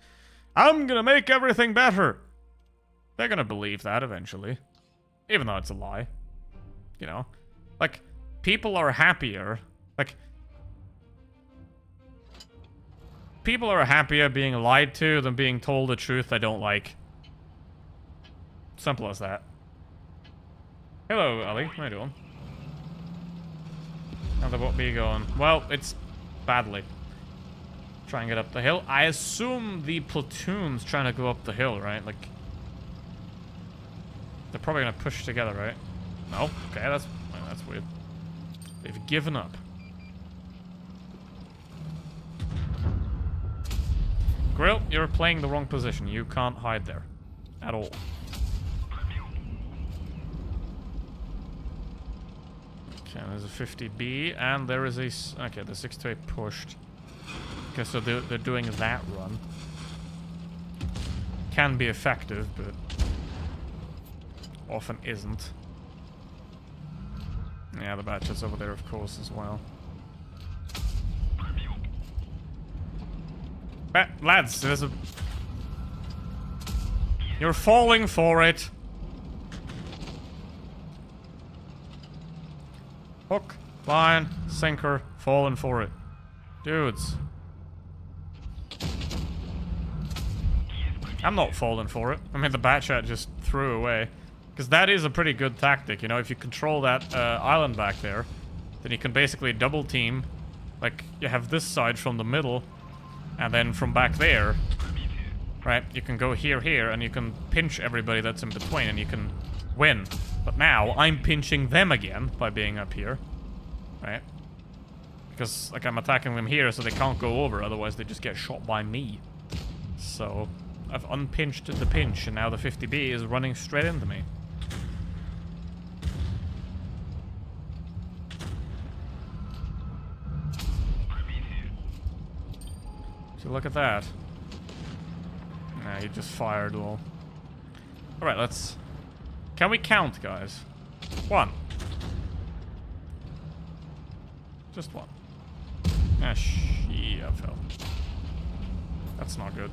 I'm gonna make everything better, they're gonna believe that eventually. Even though it's a lie. You know? Like, people are happier... like... people are happier being lied to than being told the truth they don't like. Simple as that. Hello, Ali. How you doing? How the what be going? Well, it's badly. Try and get up the hill. I assume the platoon's trying to go up the hill, right? Like, they're probably gonna push together, right? No? Okay, that's weird. They've given up. Grill, you're playing the wrong position. You can't hide there. At all. Okay, there's a 50B, and there is a... okay, the 6-8 pushed. Okay, so they're doing that run. Can be effective, but... often isn't. Yeah, the Batchet's over there, of course, as well. Lads, there's a... you're falling for it. Hook, line, sinker, falling for it. Dudes. I'm not falling for it. I mean, the Batchet just threw away. Because that is a pretty good tactic, you know? If you control that island back there, then you can basically double team. Like, you have this side from the middle. And then from back there, right, you can go here, and you can pinch everybody that's in between, and you can win. But now, I'm pinching them again by being up here, right? Because, like, I'm attacking them here so they can't go over, otherwise they just get shot by me. So, I've unpinched the pinch, and now the 50B is running straight into me. So look at that. Nah, he just fired all. Alright, let's... can we count, guys? 1. Just 1. Ah, shit, I fell. That's not good.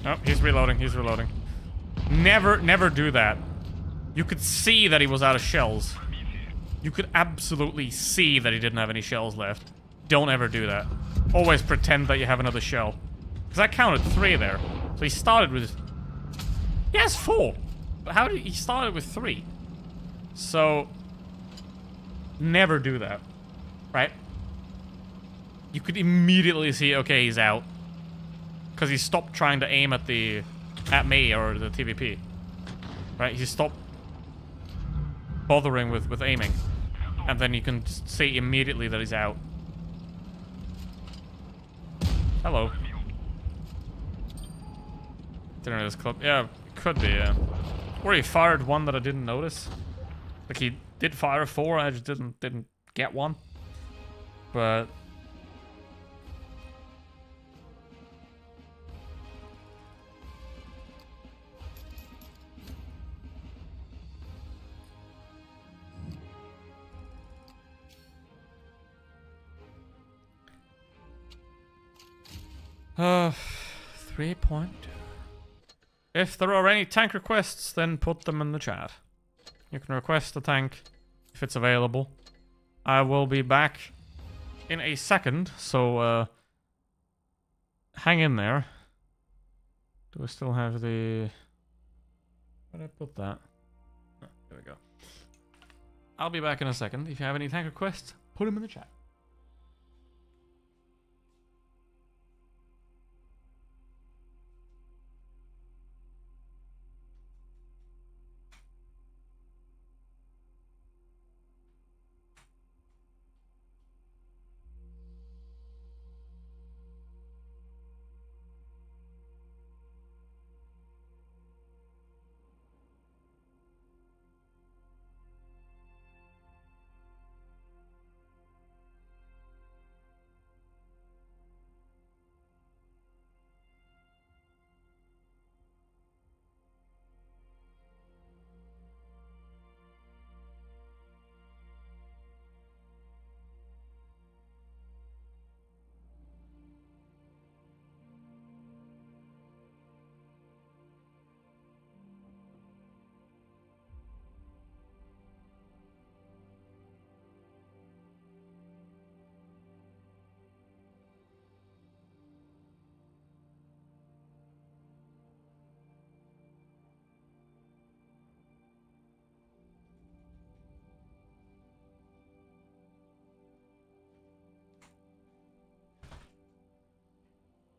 Oh, he's reloading, he's reloading. Never do that. You could see that he was out of shells. You could absolutely see that he didn't have any shells left. Don't ever do that. Always pretend that you have another shell. Because I counted 3 there. So he started with... He has 4. But how did he started with 3? So... Never do that. Right? You could immediately see, okay, he's out. Because he stopped trying to aim at the... At me or the TVP. Right? He stopped bothering with aiming. And then you can just see immediately that he's out. Hello. Dinner at this club. Yeah, could be, yeah. Or he fired one that I didn't notice. Like he did fire 4, I just didn't get one. But... Uh, 3.2. If there are any tank requests, then put them in the chat. You can request a tank if it's available. I will be back in a second, so hang in there. Do I still have the... Where did I put that? Oh, there we go. I'll be back in a second. If you have any tank requests, put them in the chat.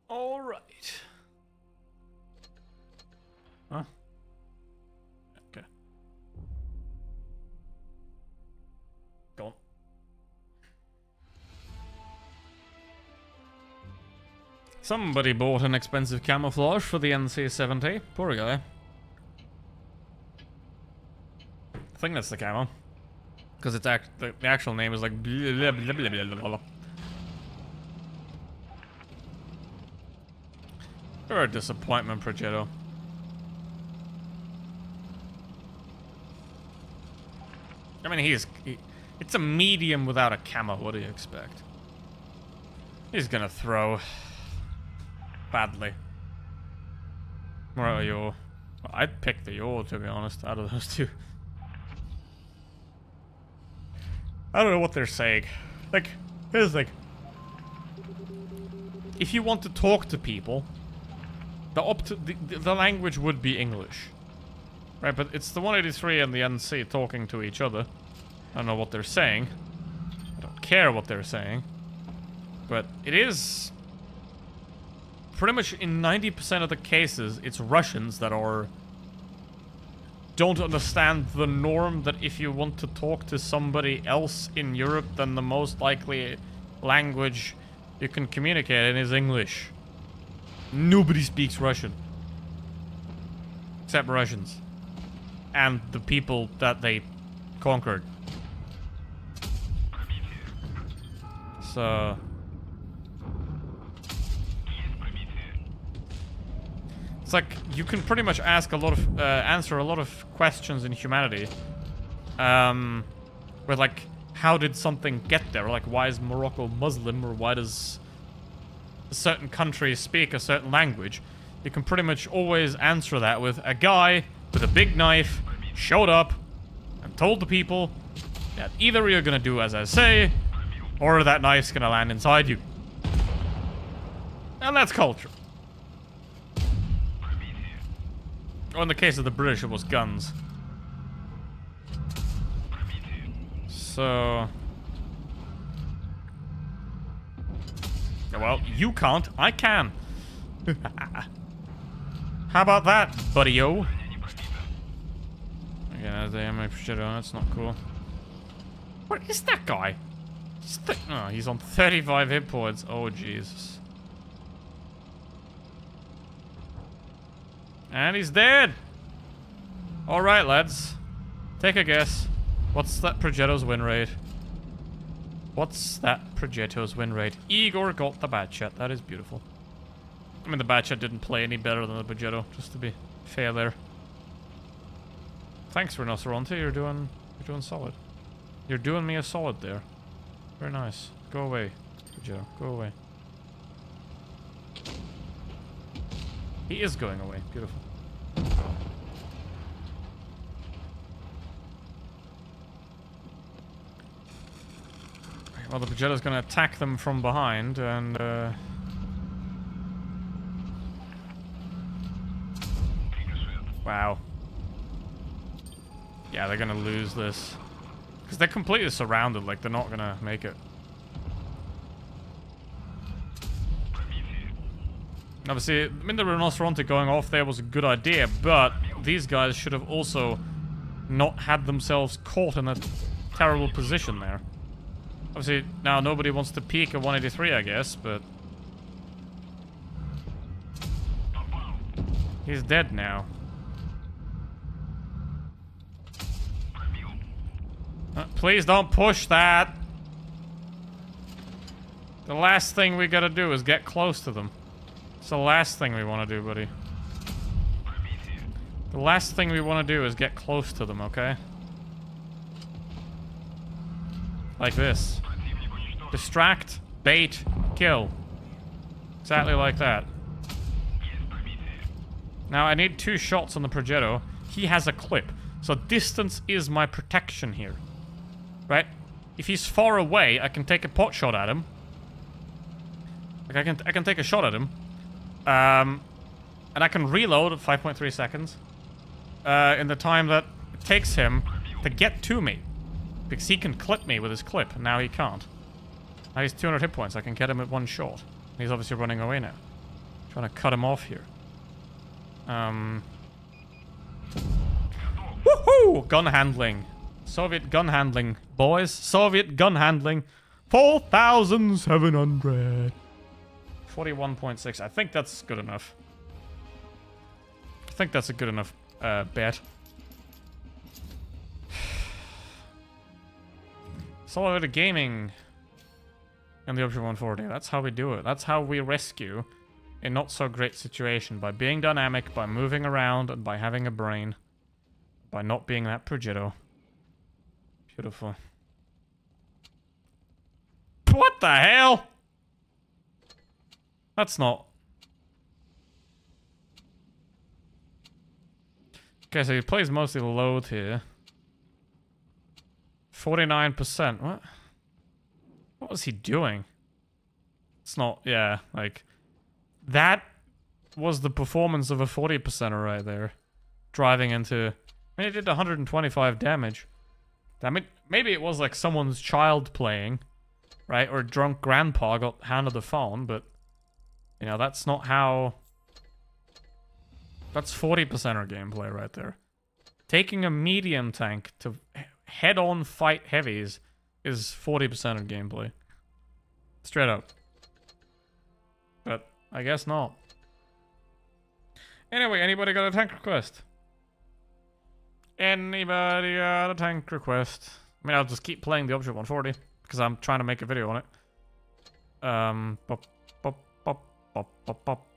All right. Huh? Okay. Go on. Somebody bought an expensive camouflage for the NC-70. Poor guy. I think that's the camo. Because it's the actual name is like blah, blah, blah, blah, blah, blah, blah. You're a disappointment, Progetto. I mean, it's a medium without a camo. What do you expect? He's gonna throw badly. Where are you? Well, I'd pick the Yor, to be honest, out of those two. I don't know what they're saying. Like, here's the thing. If you want to talk to people, the language would be English. Right, but it's the 183 and the NC talking to each other. I don't know what they're saying. I don't care what they're saying. But it is... Pretty much in 90% of the cases, it's Russians that don't understand the norm that if you want to talk to somebody else in Europe, then the most likely language you can communicate in is English. Nobody speaks Russian. Except Russians. And the people that they conquered. So... It's like, you can pretty much ask a lot of, answer a lot of questions in humanity. With like, how did something get there? Like, why is Morocco Muslim, or why does a certain country speak a certain language? You can pretty much always answer that with a guy with a big knife showed up and told the people that either you're gonna do as I say, or that knife's gonna land inside you. And that's culture. Or in the case of the British, it was guns. So... well, you can't. I can. How about that, buddy-o? Yeah, they have my shit on. That's not cool. What is that guy? Oh, he's on 35 hit points. Oh, Jesus. And he's dead! Alright, lads. Take a guess. What's that Progetto's win rate? What's that Progetto's win rate? Igor got the bad shot. That is beautiful. I mean, the bad shot didn't play any better than the Progetto, just to be fair there. Thanks, Rinoceronte. You're doing solid. You're doing me a solid there. Very nice. Go away, Progetto. Go away. He is going away. Beautiful. Well, the Progetto's gonna attack them from behind, and wow. Yeah, they're gonna lose this. Because they're completely surrounded, like, they're not gonna make it. Obviously, I mean, the Rinoceronte going off there was a good idea, but these guys should have also not had themselves caught in a terrible position there. Obviously, now nobody wants to peek at 183, I guess, but... he's dead now. Please don't push that! The last thing we gotta do is get close to them. It's the last thing we want to do, buddy. The last thing we want to do is get close to them, okay? Like this. Distract, bait, kill. Exactly like that. Now, I need 2 shots on the Progetto. He has a clip. So distance is my protection here. Right? If he's far away, I can take a pot shot at him. Like, I can take a shot at him. And I can reload at 5.3 seconds. In the time that it takes him to get to me. Because he can clip me with his clip, and now he can't. Now he's 200 hit points. I can get him at 1 shot. He's obviously running away now. Trying to cut him off here. Woohoo! Gun handling. Soviet gun handling, boys. Soviet gun handling. 4,700. 41.6. I think that's good enough. I think that's a good enough bet. Solid Gaming and the Option 140. That's how we do it. That's how we rescue a not so great situation. By being dynamic, by moving around, and by having a brain. By not being that Progetto. Beautiful. What the hell? That's not... Okay, so he plays mostly loath here. 49%. What? What was he doing? It's not... yeah, like... that was the performance of a 40%er right there. Driving into... I mean, it did 125 damage. I mean, maybe it was like someone's child playing, right? Or drunk grandpa got handed the phone, but... you know, that's not how... that's 40%er gameplay right there. Taking a medium tank to head-on fight heavies is 40%er gameplay. Straight up. But I guess not. Anyway, anybody got a tank request? Anybody got a tank request? I mean, I'll just keep playing the Option 140 because I'm trying to make a video on it. Pop, pop, pop, pop, pop, pop.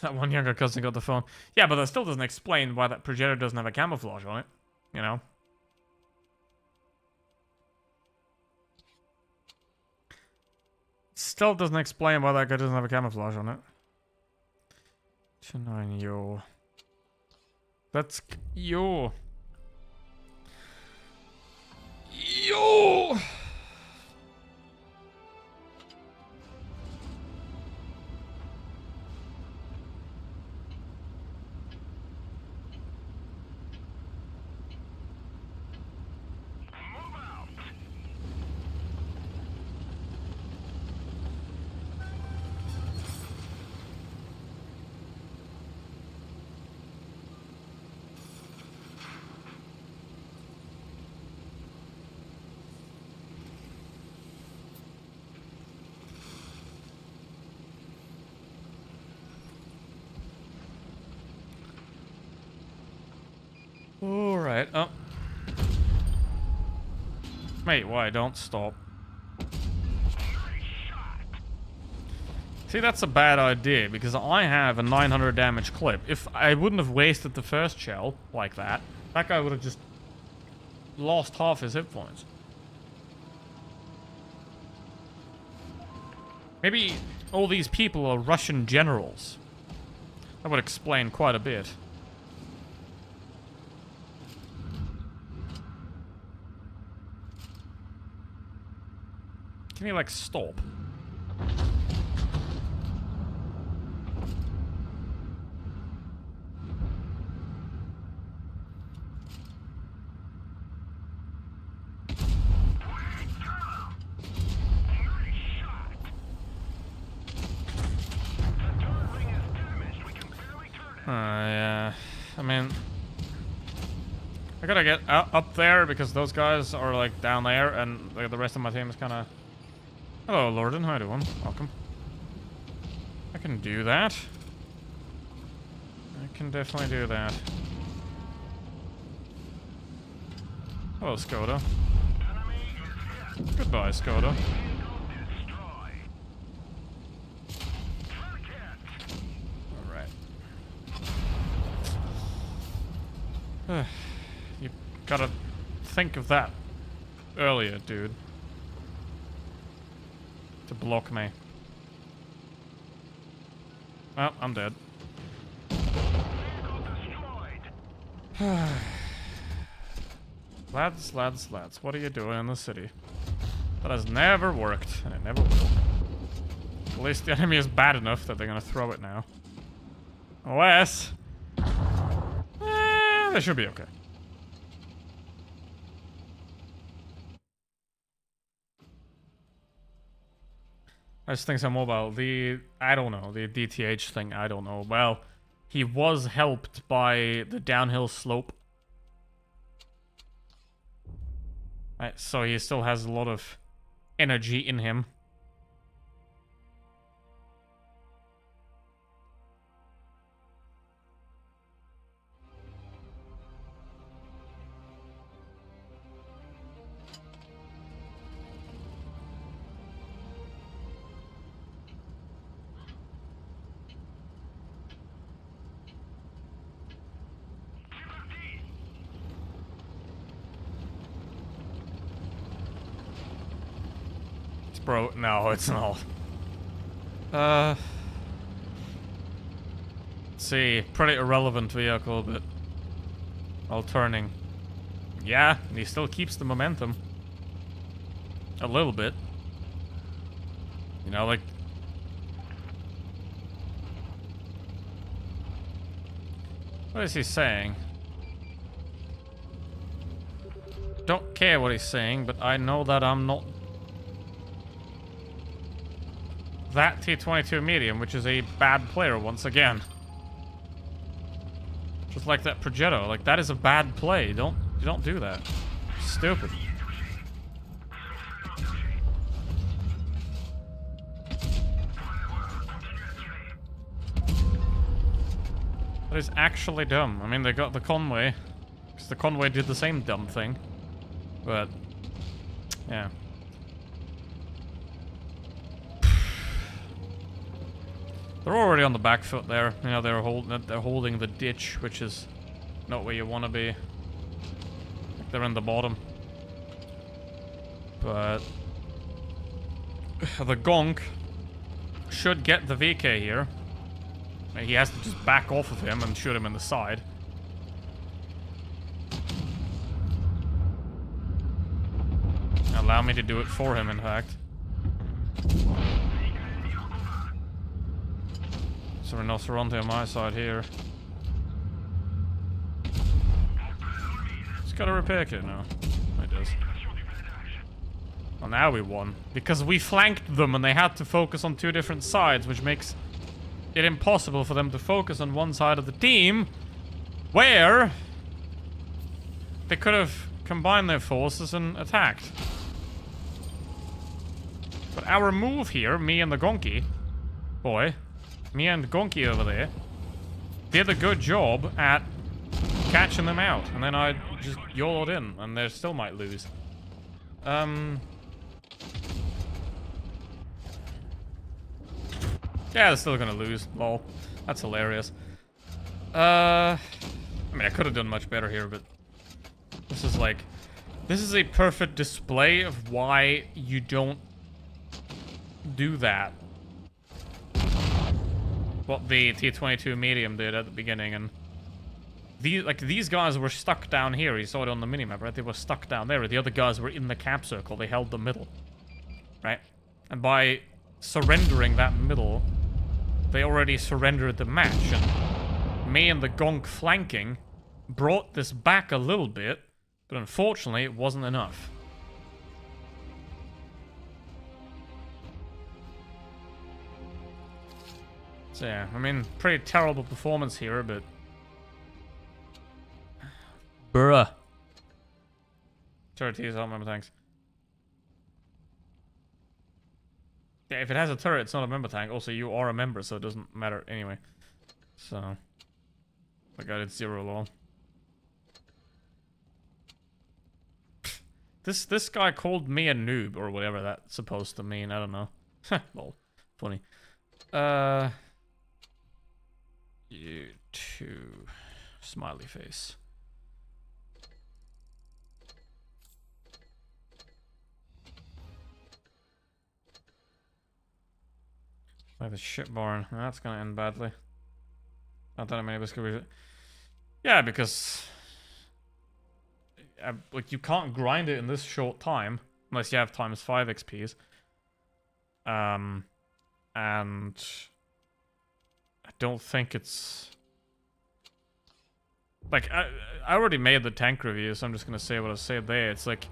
That one younger cousin got the phone. Yeah, but that still doesn't explain why that Progetto doesn't have a camouflage on it. You know? Still doesn't explain why that guy doesn't have a camouflage on it. 29 yo. That's yo. Yo. Alright, oh. Mate, why? Don't stop. See, that's a bad idea, because I have a 900 damage clip. If I wouldn't have wasted the first shell like that, that guy would have just lost half his hit points. Maybe all these people are Russian generals. That would explain quite a bit. Can you, like, stop? Yeah. I mean, I gotta get up there because those guys are, like, down there, and like, the rest of my team is kind of... Hello, Lorden. How you doing? Welcome. I can do that. I can definitely do that. Hello, Skoda. Goodbye, Skoda. Alright. You gotta think of that earlier, dude. To block me. Oh, I'm dead. Lads, what are you doing in the city? That has never worked, and it never will. At least the enemy is bad enough that they're gonna throw it now. Unless... they should be okay. As things are mobile, I don't know, the DTH thing, I don't know. Well, he was helped by the downhill slope. Right, so he still has a lot of energy in him. Bro, no, it's not. Let's see, pretty irrelevant vehicle, but all turning. Yeah, and he still keeps the momentum. A little bit. You know, like... What is he saying? Don't care what he's saying, but I know that I'm not... that T-22 medium, which is a bad player once again. Just like that Progetto, like that is a bad play. You don't do that. Stupid. That is actually dumb. I mean, they got the Conway, because the Conway did the same dumb thing. But yeah. They're already on the back foot there. You know, they're holding the ditch, which is not where you want to be. Like they're in the bottom. But the Gonk should get the VK here. He has to just back off of him and shoot him in the side. Allow me to do it for him, in fact. So Rhinoceronte on my side here. It's got a repair kit now. It does. Well, now we won. Because we flanked them and they had to focus on two different sides, which makes it impossible for them to focus on one side of the team where they could have combined their forces and attacked. But our move here, me and the Gonky boy, me and Gonky over there, did a good job at catching them out. And then I just YOLO'd in, and they still might lose. Yeah, they're still gonna lose. Lol. That's hilarious. I mean, I could have done much better here, but this is like... This is a perfect display of why you don't do that. What the T-22 medium did at the beginning, and... These guys were stuck down here. You saw it on the minimap, right? They were stuck down there. The other guys were in the cap circle. They held the middle. Right? And by surrendering that middle, they already surrendered the match. And me and the Gonk flanking brought this back a little bit, but unfortunately it wasn't enough. So yeah, I mean, pretty terrible performance here, but... Bruh. Turret I'll remember, thanks. Yeah, if it has a turret, it's not a member tank. Also, you are a member, so it doesn't matter anyway. So... I got it 0 lol. This guy called me a noob, or whatever that's supposed to mean, I don't know. Lol. Funny. You too. Smiley face. Like the shit barn. That's gonna end badly. Not that many of us could be... Yeah, because... like, you can't grind it in this short time. Unless you have times 5 XPs. And... I don't think it's... Like, I already made the tank review, so I'm just gonna say what I said there. It's like...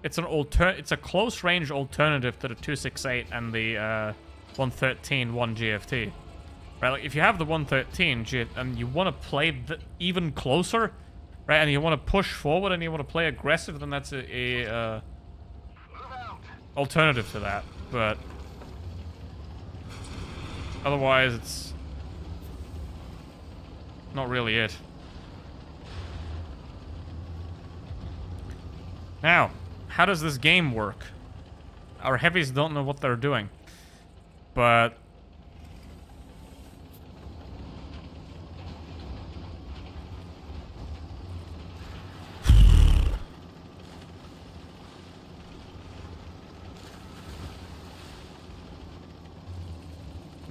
It's a close-range alternative to the 268 and the, 113 1 GFT. Right, like if you have the 113 and you want to play even closer, right, and you want to push forward and you want to play aggressive, then that's a alternative to that. But otherwise, it's not really it. Now, how does this game work? Our heavies don't know what they're doing. But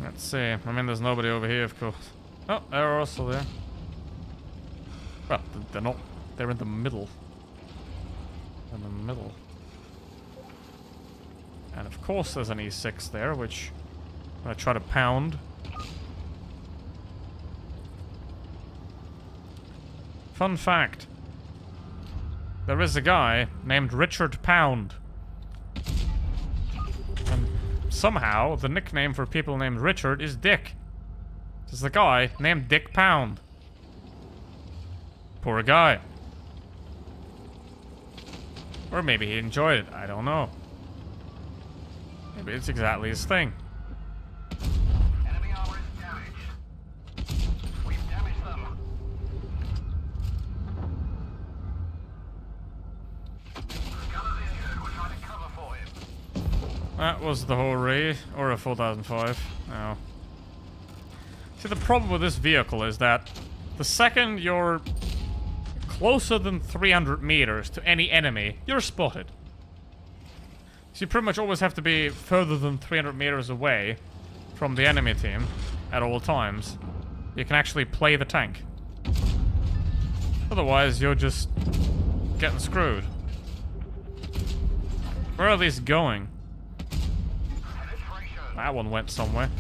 let's see. I mean, there's nobody over here, of course. Oh, they're also there. Well, they're not. They're in the middle. In the middle. And of course there's an E6 there, which I'm gonna try to pound. Fun fact. There is a guy named Richard Pound. And somehow the nickname for people named Richard is Dick. There's a guy named Dick Pound. Poor guy. Or maybe he enjoyed it, I don't know. Maybe it's exactly his thing. Enemy armor is damaged. We've damaged them. Gunner's injured. We're trying to cover for him. That was the whole raid, or a 4005. No. See, the problem with this vehicle is that the second you're closer than 300 meters to any enemy, you're spotted. So you pretty much always have to be further than 300 meters away from the enemy team at all times. You can actually play the tank. Otherwise, you're just getting screwed. Where are these going? That one went somewhere.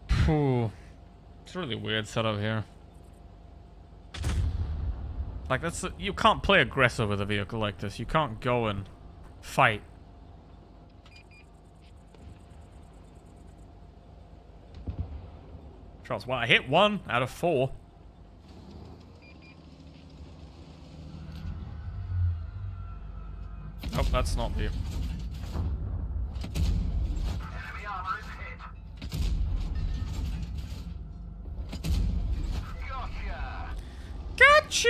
Phew. It's a really weird setup here. Like, you can't play aggressive with a vehicle like this. You can't go and fight. Charles, well, I hit 1 out of 4. Oh, that's not you. Enemy armor is hit. Gotcha. Gotcha!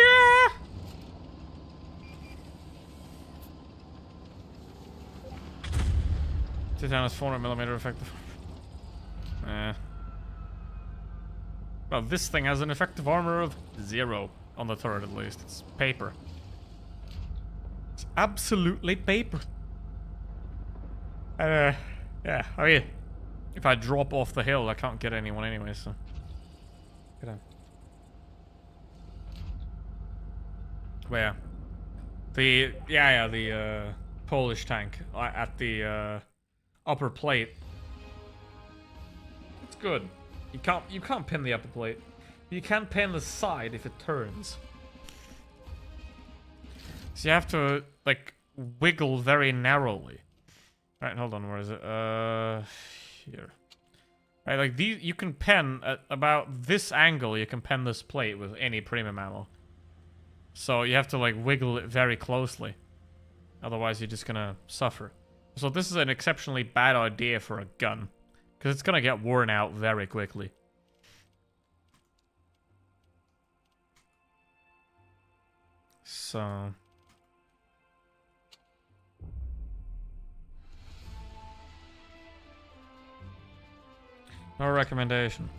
Titanus 400mm effective. Well, this thing has an effective armor of 0 on the turret, at least. It's paper. It's absolutely paper. Yeah, I mean, if I drop off the hill, I can't get anyone anyway, so. Get on. Where? The Polish tank at the upper plate. It's good. You can't pin the upper plate. You can pin the side if it turns. So you have to like wiggle very narrowly. All right, hold on. Where is it? Here. All right, like these, you can pen at about this angle. You can pen this plate with any premium ammo. So you have to like wiggle it very closely. Otherwise, you're just gonna suffer. So this is an exceptionally bad idea for a gun. Because it's gonna get worn out very quickly. So... no recommendation.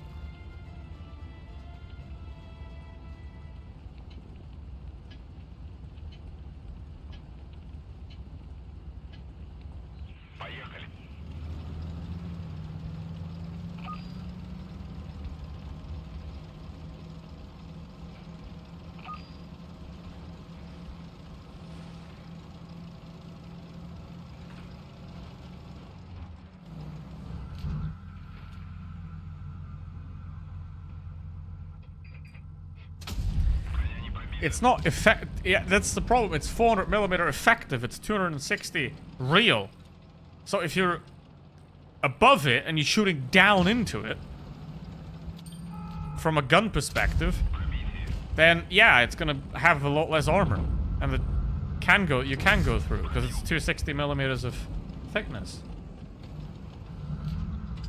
It's not effect. Yeah, that's the problem. It's 400mm effective. It's 260 real. So if you're above it and you're shooting down into it, from a gun perspective, then yeah, it's gonna have a lot less armor, and you can go through because it's 260mm of thickness.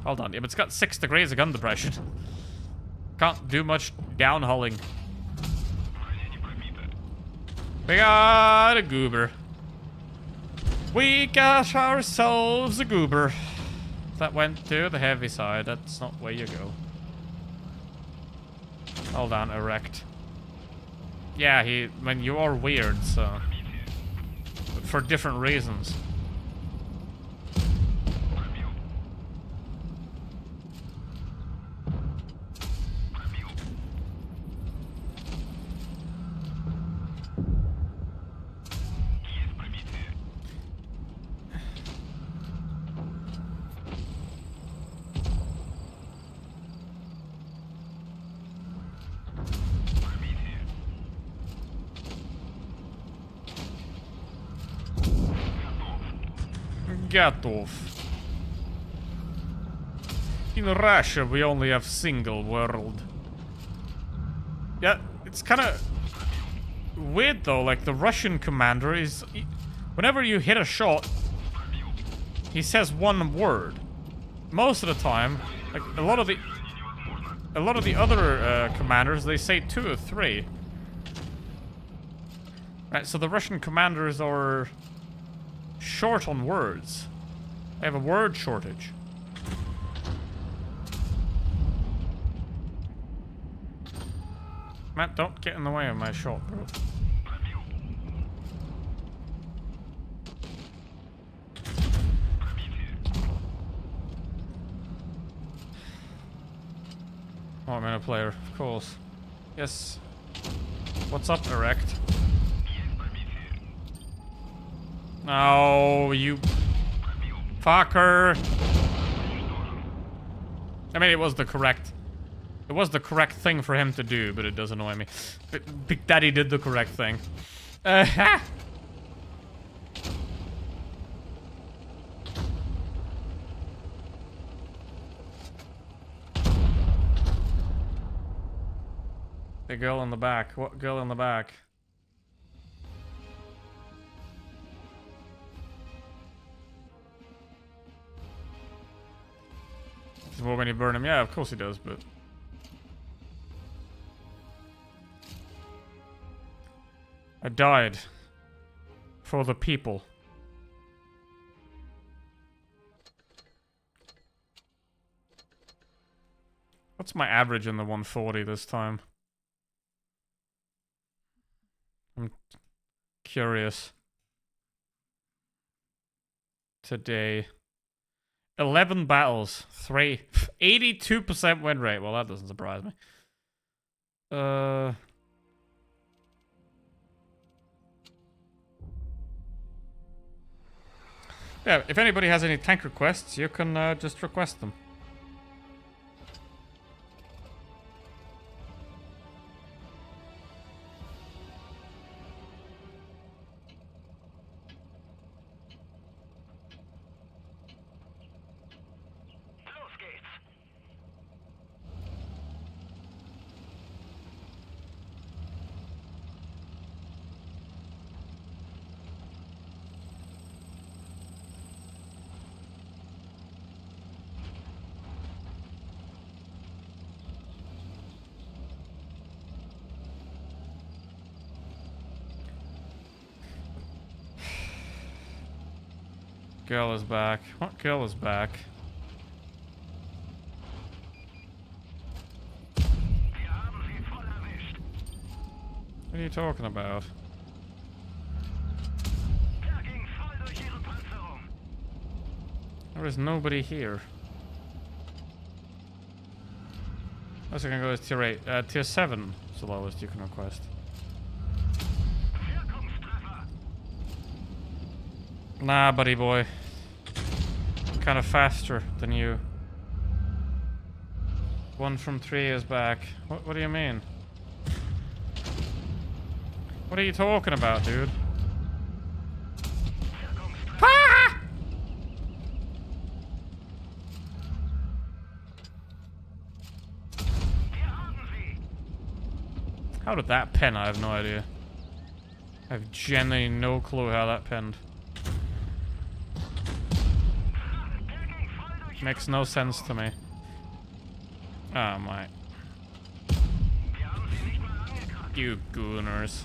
Hold on, yeah, but it's got 6 degrees of gun depression. Can't do much downhulling. We got a goober. We got ourselves a goober. That went to the heavy side. That's not where you go. Hold on, erect. Yeah, I mean, you are weird, so... but for different reasons. Get off. In Russia, we only have single world. Yeah, it's kind of weird though. Like the Russian commander is, whenever you hit a shot, he says one word. Most of the time, like a lot of the other commanders, they say 2 or 3. Right, so the Russian commanders are short on words. They have a word shortage. Matt, don't get in the way of my shot, bro. Oh, I'm in a player, of course. Yes. What's up, Erect? No, you fucker. I mean, it was the correct thing for him to do, but it does annoy me. Big Daddy did the correct thing. The girl in the back. What girl in the back? Does more when you burn him? Yeah, of course he does, but... I died. For the people. What's my average in the 140 this time? I'm curious. Today. 11 battles. 3. 82% win rate. Well, that doesn't surprise me. Yeah, if anybody has any tank requests, you can just request them. Girl is back. What girl is back? What are you talking about? There is nobody here. Unless I can go to tier 8. Tier 7 is the lowest you can request. Nah, buddy boy. I'm kind of faster than you. 1 from 3 is back. What do you mean? What are you talking about, dude? Ah! How did that pen? I have no idea. I have genuinely no clue how that penned. Makes no sense to me. Oh my. You gooners.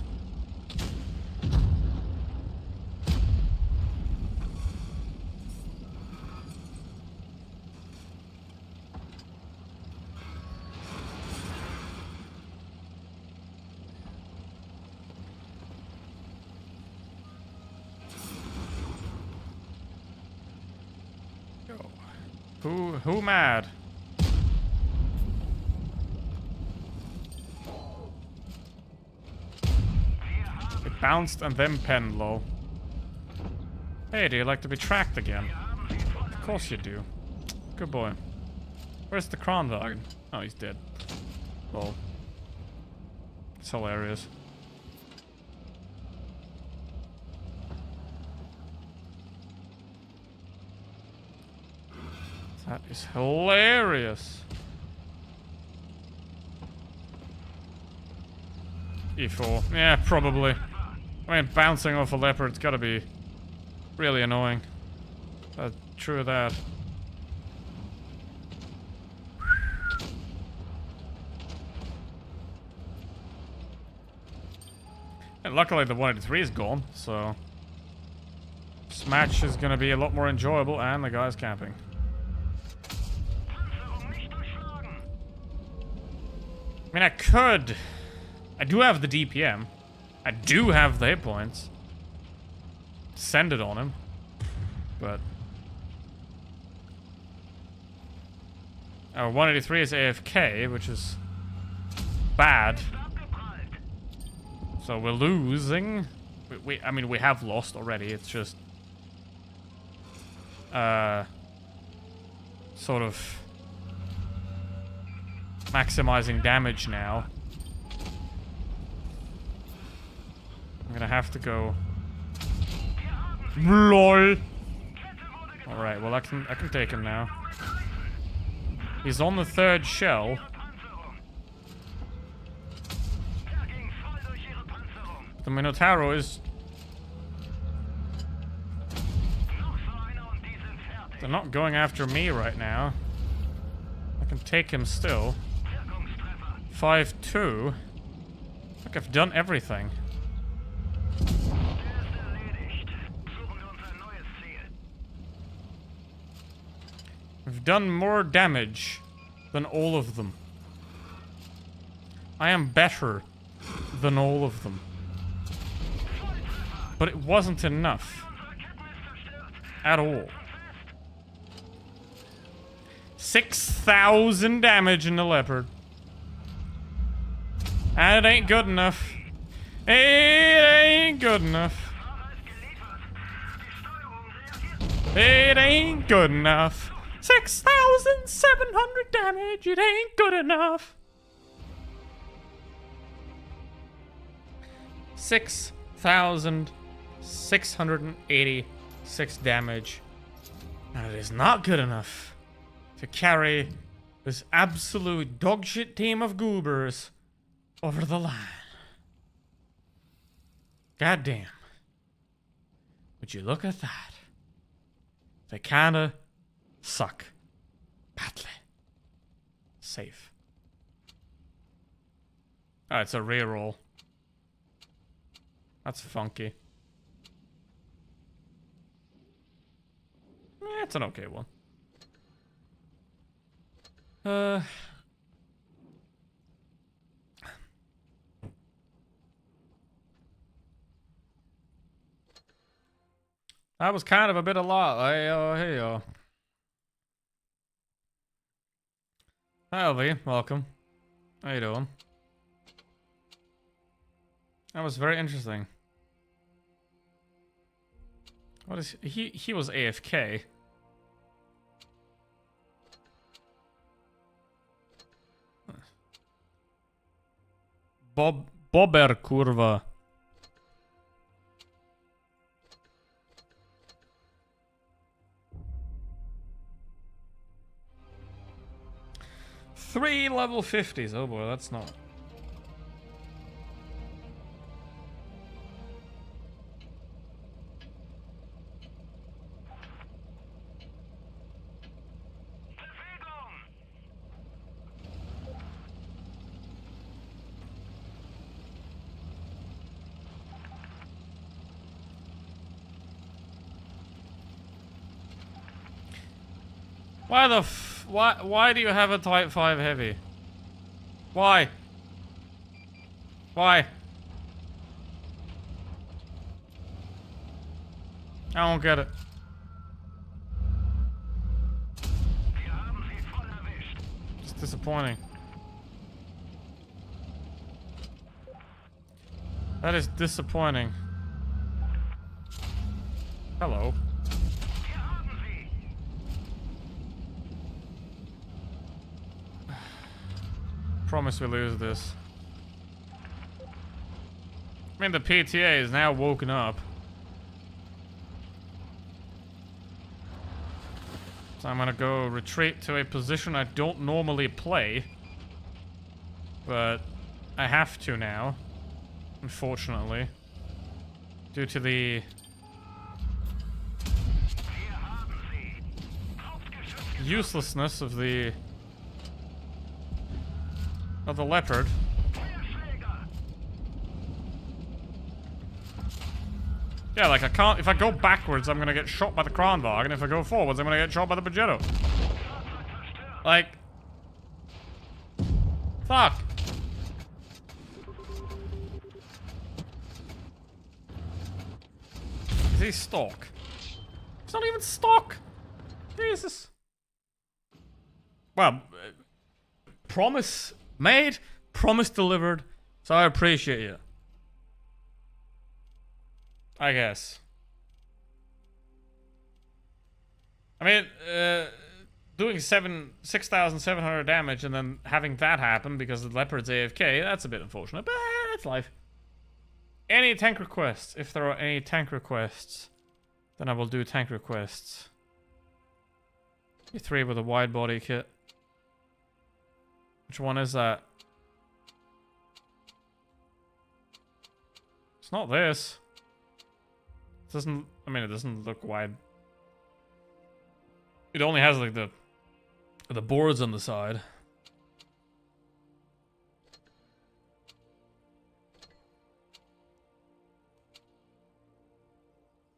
Who mad? It bounced and then penned, lol. Hey, do you like to be tracked again? Of course you do. Good boy. Where's the Kronwagen? Oh, he's dead. Lol. It's hilarious. That is hilarious. E4. Yeah, probably. I mean, bouncing off a leopard's gotta be really annoying. True of that. And luckily the 183 is gone, so this match is gonna be a lot more enjoyable, and the guy's camping. I mean, I could I do have the DPM. I do have the hit points. Send it on him. But... Our 183 is AFK, which is... bad. So we're losing. I mean, we have lost already. It's just... sort of... maximizing damage now. I'm gonna have to go... LOL! Alright, well I can take him now. He's on the third shell. The Minotauro is... They're not going after me right now. I can take him still. 5-2. Look, I've done everything. We've done more damage than all of them. I am better than all of them. But it wasn't enough. At all. 6,000 damage in the leopard. And it ain't good enough. It ain't good enough. It ain't good enough. 6,700 damage. It ain't good enough. 6,686 damage. And it is not good enough to carry this absolute dogshit team of goobers over the line. Goddamn. Would you look at that? They kinda suck. Badly. Safe. Oh, it's a reroll. That's funky. It's an okay one. That was kind of a bit a lot. Hey, Hi, LV. Welcome. How you doing? That was very interesting. What is he was AFK. Bobber kurva. Three level 50s. Oh boy, that's not. Why the why do you have a Type 5 Heavy? Why? Why? I don't get it. It's disappointing. That is disappointing. Hello. Promise we lose this. I mean, the PTA is now woken up. So I'm gonna go retreat to a position I don't normally play. But I have to now. Unfortunately. Due to the uselessness of the leopard. Yeah, like I can't, if I go backwards I'm gonna get shot by the Kranvag, and if I go forwards I'm gonna get shot by the Pajero. Like, fuck. he stock? It's not even stock. Jesus. Well, promise made, promise delivered. So I appreciate you. I guess. I mean, doing 6,700 damage and then having that happen because the Leopard's AFK, that's a bit unfortunate, but that's life. Any tank requests? If there are any tank requests, then I will do tank requests. E3 with a wide body kit. Which one is that? It's not this. It doesn't, I mean, it doesn't look wide. It only has like the boards on the side.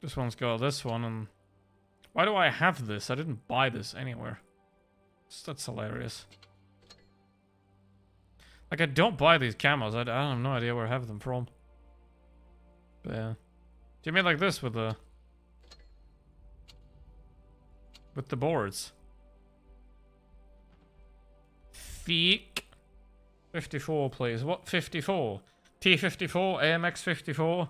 This one's got this one, and why do I have this? I didn't buy this anywhere. That's hilarious. Like, I don't buy these camos. I have no idea where I have them from. But yeah. Do you mean like this with the boards? Feek. 54, please. What 54? T54? AMX 54?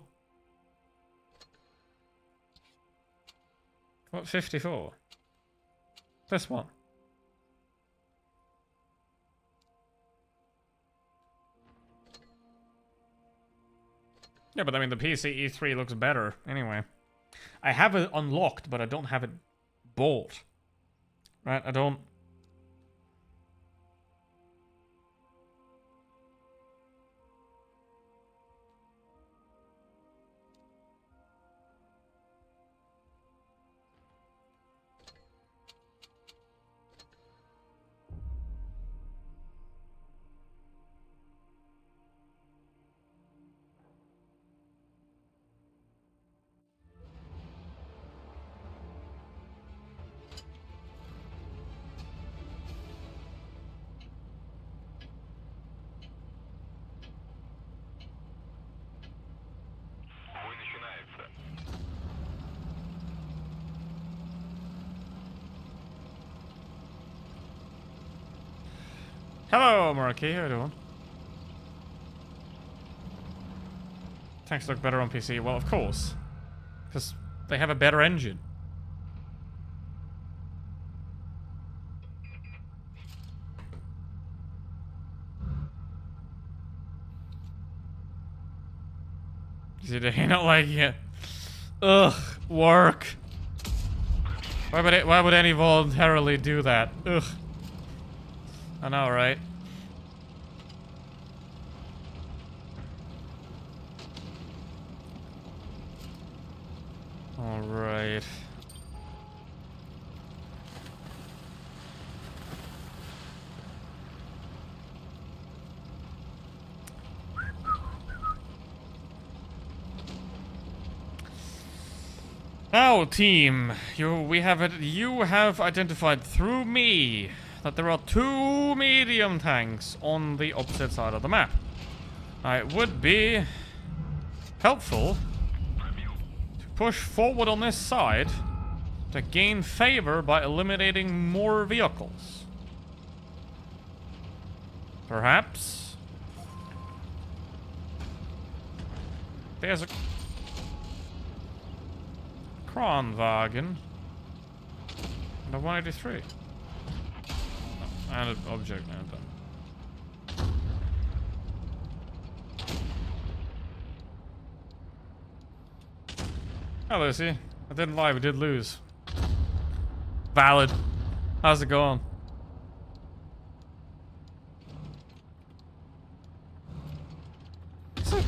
What 54? This one. Yeah, but I mean the PC E3 looks better anyway. I have it unlocked, but I don't have it bought. Right? I don't... Бой начинается. Hello, Murky. How you doing? Tanks look better on PC. Well, of course. Because they have a better engine. See, they not like it. Ugh, work. Why would any voluntarily do that? Ugh. I know, right? All right. Now, team, you have identified through me that there are 2 medium tanks on the opposite side of the map. Now, it would be helpful to push forward on this side to gain favor by eliminating more vehicles. Perhaps there's a Kranwagen and a 183. And an object now done. Oh, Lucy. I didn't lie, we did lose. Valid. How's it going? So,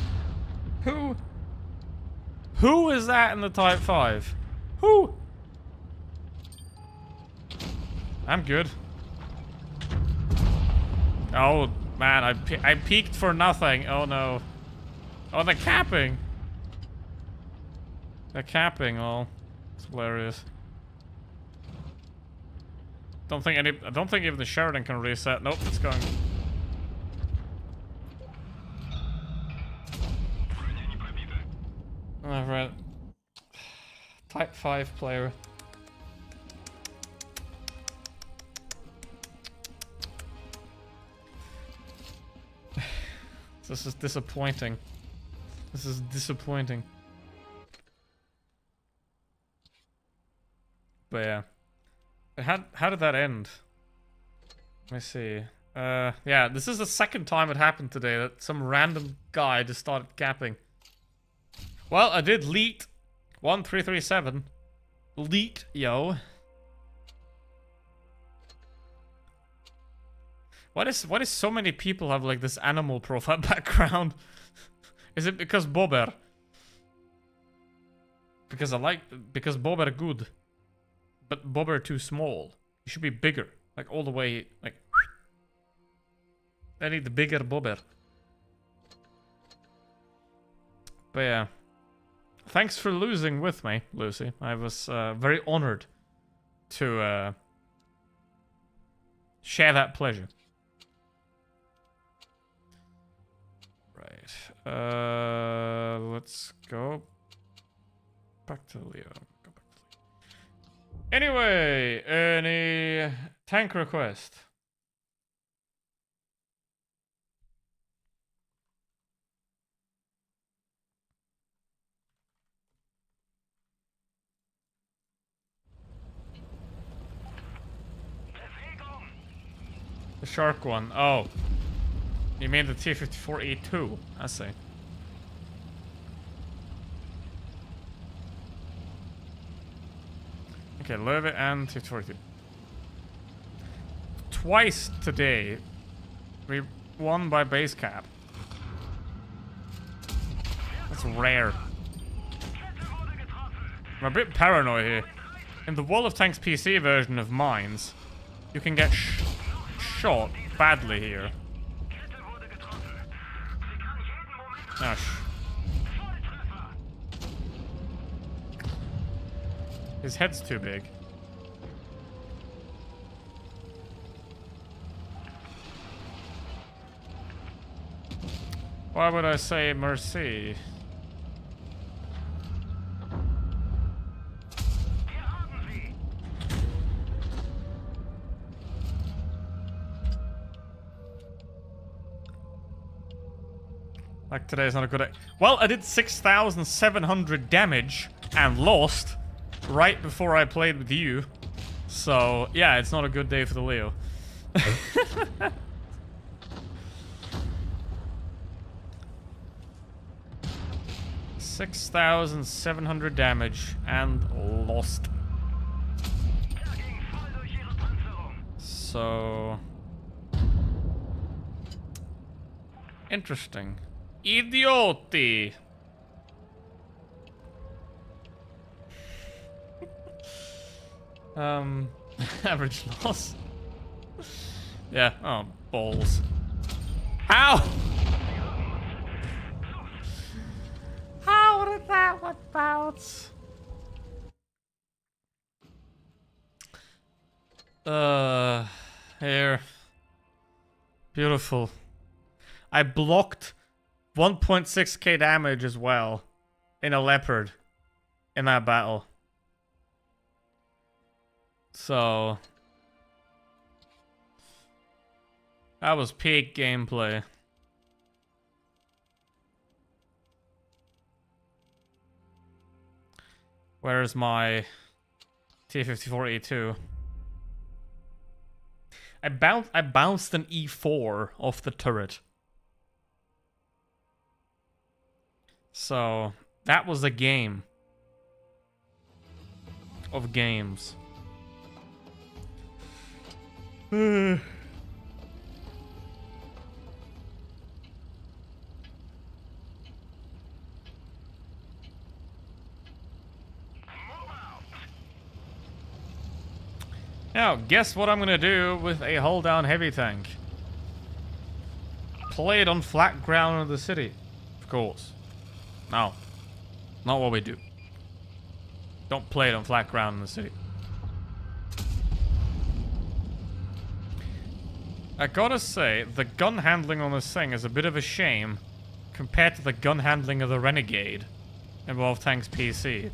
who is that in the Type 5? Who? I'm good. Oh, man, I peeked for nothing. Oh, no. Oh, the capping. The capping, oh. It's hilarious. I don't think even the Sheridan can reset. Nope, it's going. Alright. Type 5 player. This is disappointing. This is disappointing. But yeah. How did that end? Let me see. Yeah, this is the second time it happened today that some random guy just started capping. Well, I did leet 1337. Leet, yo. Why does so many people have like this animal profile background? Is it because Bobber? Because Bobber good. But Bobber too small. He should be bigger. Like all the way, like... I need the bigger Bobber. But yeah. Thanks for losing with me, Lucy. I was very honored to share that pleasure. Right. Let's go back to Leo. Go back to Leo. Anyway, any tank request? The shark one. Oh. You mean the T-54E2? I see. Okay, Löwe and T-42. Twice today, we won by base cap. That's rare. I'm a bit paranoid here. In the Wall of Tanks PC version of Mines, you can get shot badly here. Gosh. His head's too big. Why would I say merci? Like today's not a good day. Well, I did 6,700 damage and lost right before I played with you. So, yeah, it's not a good day for the Leo. 6,700 damage and lost. So... interesting. Idioti! Average loss. Yeah, oh, balls. How? How did that one bounce? Here. Beautiful. I blocked 1.6k damage as well in a leopard in that battle. So that was peak gameplay. Where's my T-54E2? I bounced an E4 off the turret. So that was a game of games. Now, guess what I'm gonna do with a hull down heavy tank? Play it on flat ground in the city. Of course. No. Not what we do. Don't play it on flat ground in the city. I gotta say, the gun handling on this thing is a bit of a shame compared to the gun handling of the Renegade in World of Tanks PC.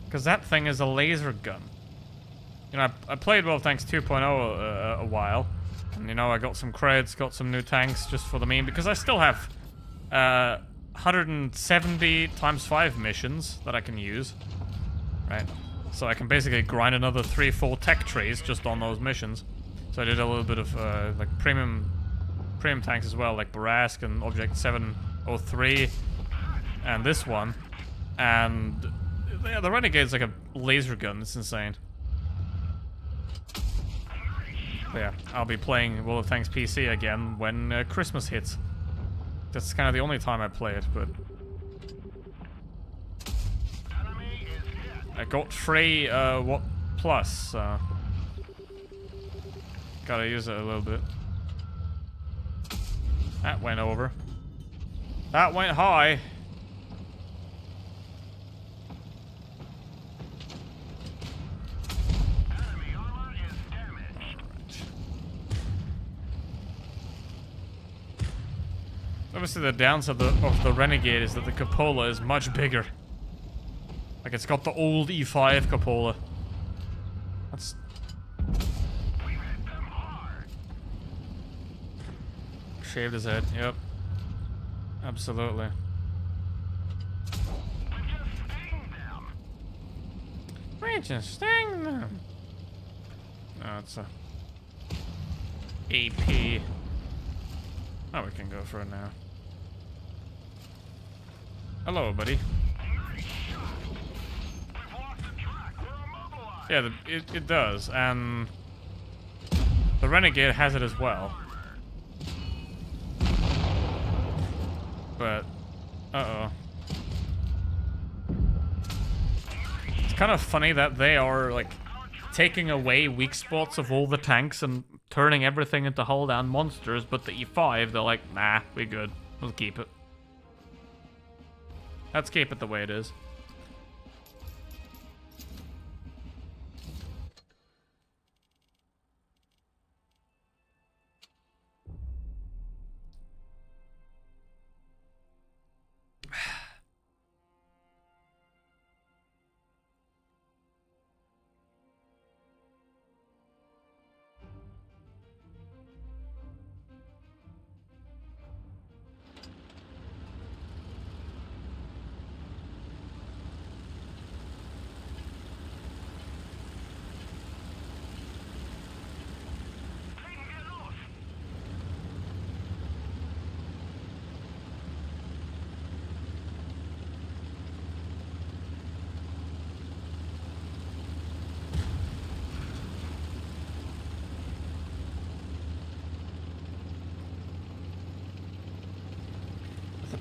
Because Because that thing is a laser gun. You know, I played World of Tanks 2.0 a while. And, you know, I got some creds, got some new tanks just for the meme. Because I still have 170 times 5 missions that I can use. Right? So I can basically grind another 3-4 tech trees just on those missions. So I did a little bit of, like, premium tanks as well. Like Barask and Object 703. And this one. And... yeah, the Renegade's like a laser gun. It's insane. But yeah, I'll be playing World of Tanks PC again when Christmas hits. That's kind of the only time I play it, but... I got free, Watt Plus, so... gotta use it a little bit. That went over. That went high. Obviously the downside of the Renegade is that the cupola is much bigger. Like, it's got the old E5 cupola. That's... shaved his head, yep. Absolutely. We're just sting them. No, it's a... AP. Oh, we can go for it now. Hello, buddy. Yeah, it does, and the Renegade has it as well. But, uh-oh. It's kind of funny that they are, like, taking away weak spots of all the tanks and turning everything into hull-down monsters, but the E5, they're like, nah, we good. We'll keep it. Let's keep it the way it is.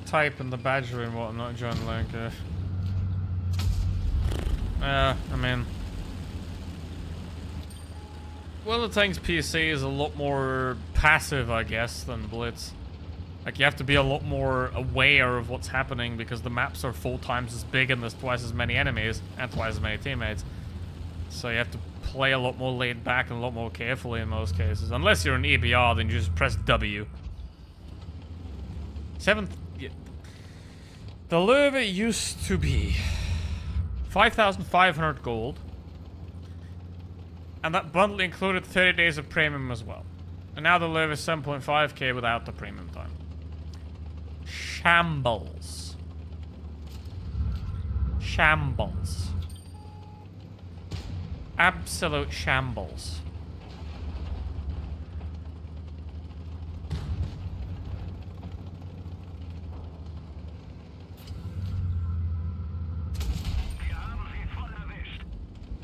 Type and the Badger and whatnot, John, like, I mean... well, the Tanks PC is a lot more passive, I guess, than Blitz. Like, you have to be a lot more aware of what's happening because the maps are 4 times as big and there's twice as many enemies and twice as many teammates. So you have to play a lot more laid back and a lot more carefully in most cases. Unless you're an EBR, then you just press W. 7th... the Löwe used to be 5,500 gold. And that bundle included 30 days of premium as well. And now the Löwe is 7.5k without the premium time. Shambles. Shambles. Absolute shambles.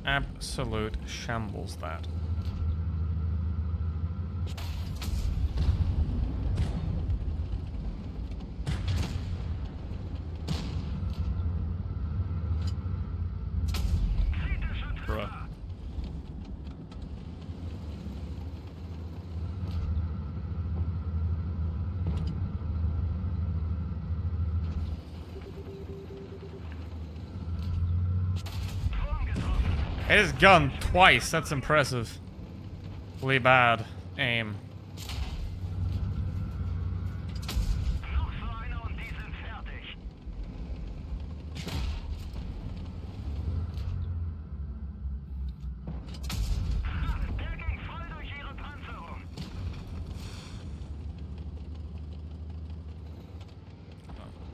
Absolute shambles, that. Bruh. Hit his gun twice, that's impressive. Really bad aim.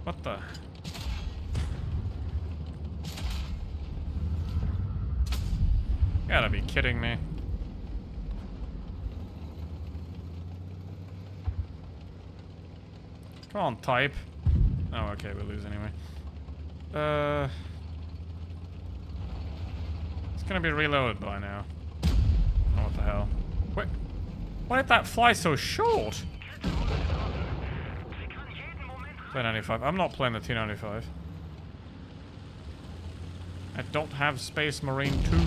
What the? Gotta be kidding me. Come on, type. Oh, okay, we'll lose anyway. It's gonna be reloaded by now. Oh, what the hell? Wait, why did that fly so short? T95. I'm not playing the T95. I don't have Space Marine 2.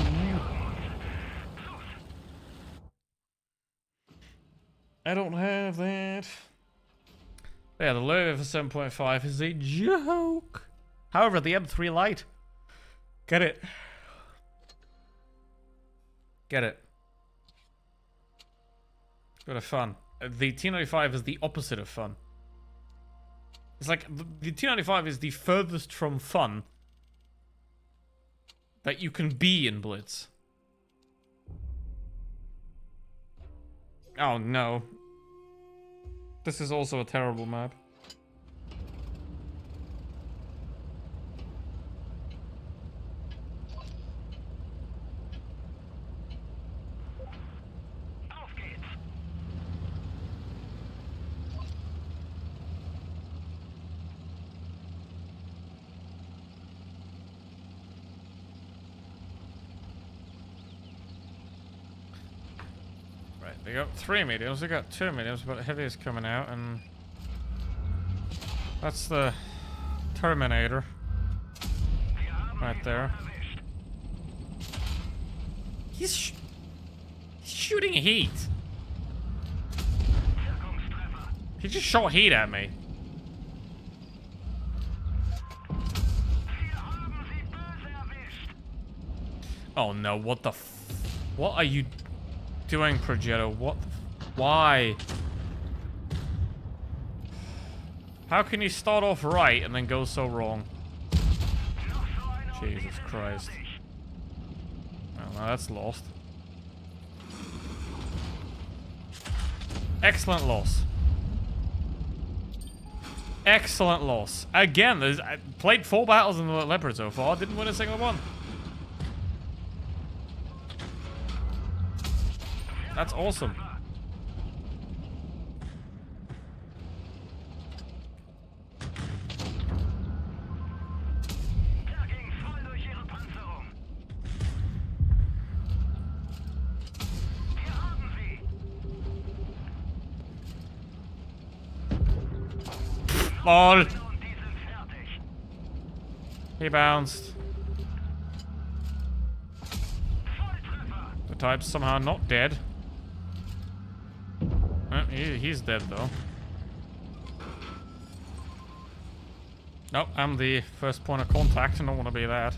I don't have that. Yeah, the loader for 7.5 is a joke. However, the M3 Lite. Get it. Get it. Bit of fun. The T95 is the opposite of fun. It's like, the T95 is the furthest from fun that you can be in Blitz. Oh no. This is also a terrible map. They got 3 mediums, they got 2 mediums, but heavy is coming out, and that's the Terminator right there. He's shooting heat. He just shot heat at me. Oh no, what the what are you doing, Progetto? What? Why? How can you start off right and then go so wrong? Jesus Christ. Oh, no, that's lost. Excellent loss. Excellent loss. Again, I played 4 battles in the Leopard so far, didn't win a single one. That's awesome. Ball. He bounced. The type's somehow not dead. He's dead though. Nope, I'm the first point of contact and don't want to be that.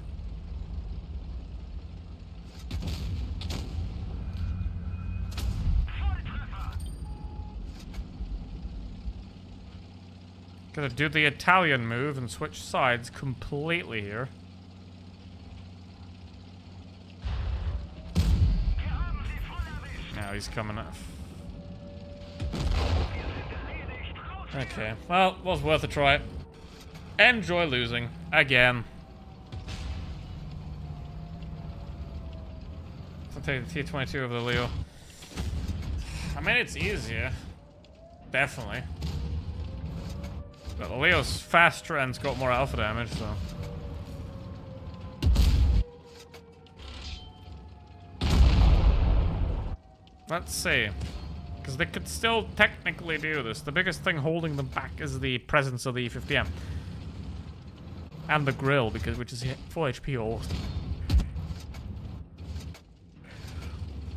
Gonna do the Italian move and switch sides completely here. Now he's coming up. Okay, well, was worth a try. Enjoy losing. Again. I'll take the T22 over the Leo. I mean, it's easier. Definitely. But the Leo's faster and's got more alpha damage, so... Let's see. Because they could still technically do this. The biggest thing holding them back is the presence of the E50M. And the grill, which is 4 HP or...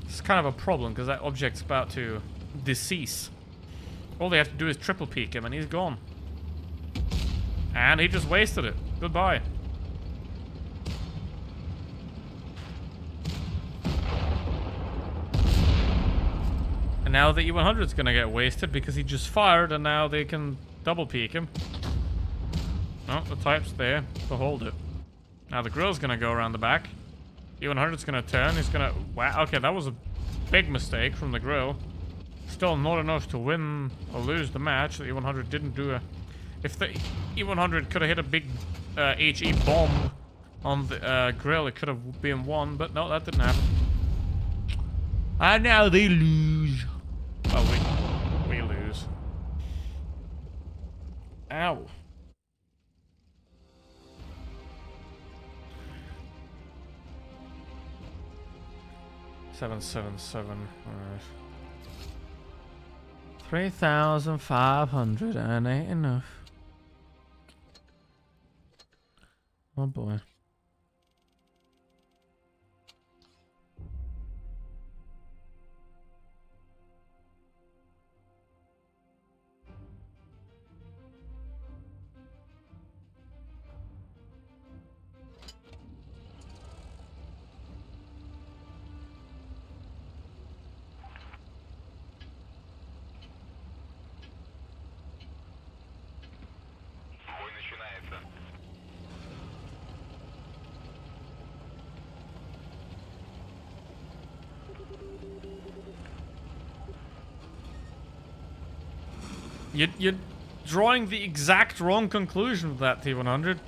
It's kind of a problem, because that object's about to decease. All they have to do is triple peek him, and he's gone. And he just wasted it. Goodbye. And now the E100's gonna get wasted because he just fired, and now they can double peek him. Oh, the type's there to hold it. Now the grill's gonna go around the back. E100's gonna turn. He's gonna... Wow, okay, that was a big mistake from the grill. Still not enough to win or lose the match. The E100 didn't do a... If the E100 could have hit a big HE bomb on the grill, it could have been won, but no, that didn't happen. And now they lose. Well, we lose. Ow. Seven. Alright. 3,500 and ain't enough. Oh boy. Бой начинается. You're drawing the exact wrong conclusion with that T100.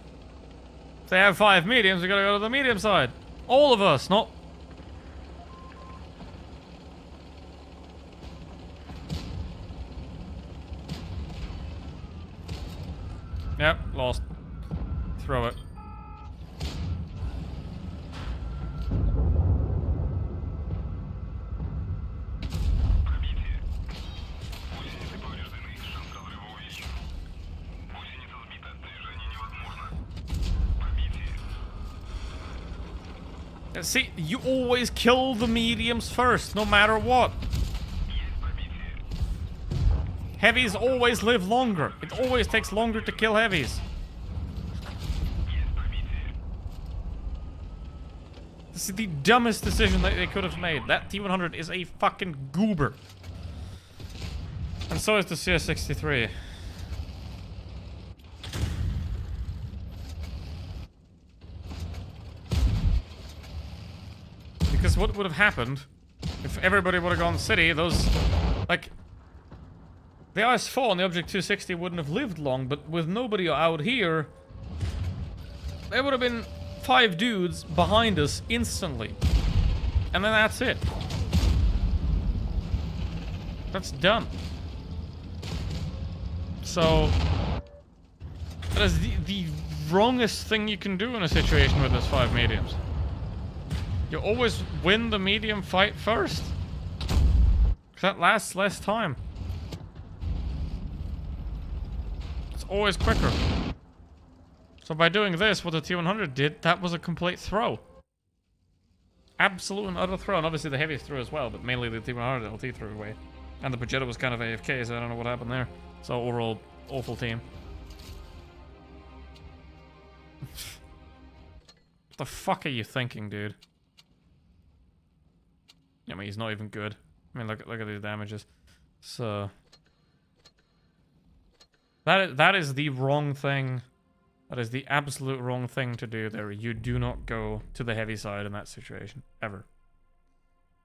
If they have 5 mediums, we gotta go to the medium side. All of us, not... Yep, lost. Throw it. Пробитие. Гусеницы повреждены. Шанс разрыва увеличен. Гусеница сбита. Движение невозможно. Пробитие. See, you always kill the mediums first, no matter what. Есть пробитие. Heavies always live longer. It always takes longer to kill heavies. Есть пробитие. This is the dumbest decision that they could have made. That T100 is a fucking goober. And so is the CS63. Because what would have happened if everybody would have gone city, those, like, the IS-4 and the Object 260 wouldn't have lived long, but with nobody out here, there would have been 5 dudes behind us instantly. And then that's it. That's done. So, that is the wrongest thing you can do in a situation with those 5 mediums. You always win the medium fight first. 'Cause that lasts less time. It's always quicker. So by doing this, what the T100 did, that was a complete throw. Absolute and utter throw. And obviously the heavies threw as well, but mainly the T100 LT threw away. And the Pajetta was kind of AFK, so I don't know what happened there. So overall, awful team. What the fuck are you thinking, dude? I mean, he's not even good. I mean, look at these damages. So that is the wrong thing. That is the absolute wrong thing to do there. You do not go to the heavy side in that situation. Ever.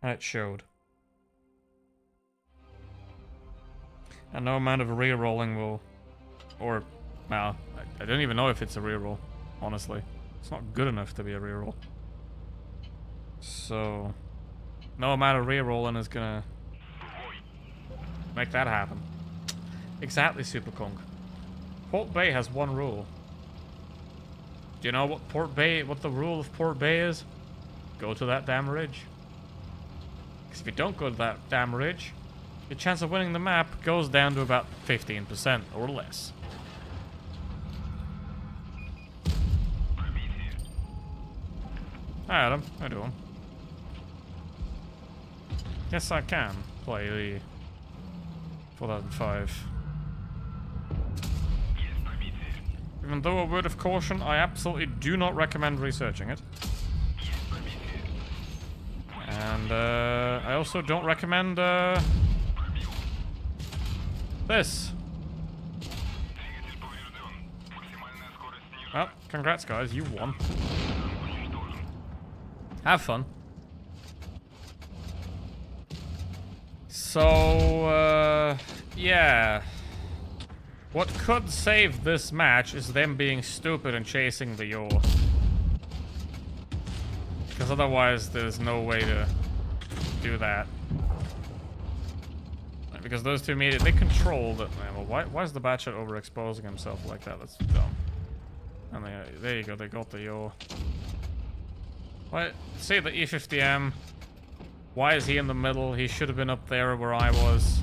And it showed. And no amount of re-rolling will... Or... Well, I don't even know if it's a re-roll. Honestly. It's not good enough to be a re-roll. So... No amount of re-rolling is gonna... make that happen. Exactly, Superkong. Port Bay has one rule. Do you know what what the rule of Port Bay is? Go to that damn ridge. Because if you don't go to that damn ridge, your chance of winning the map goes down to about 15% or less. Hi Adam, how you doing? Yes, I can play the 4005. Even though a word of caution, I absolutely do not recommend researching it. And I also don't recommend this. Well, congrats guys, you won. Have fun. So, yeah. What could save this match is them being stupid and chasing the yaw. Because otherwise there's no way to do that. Because those two immediately, they controlled it. Well, why is the Batshot overexposing himself like that? That's dumb. And there you go, they got the yaw. What? Say the E50M. Why is he in the middle? He should have been up there where I was.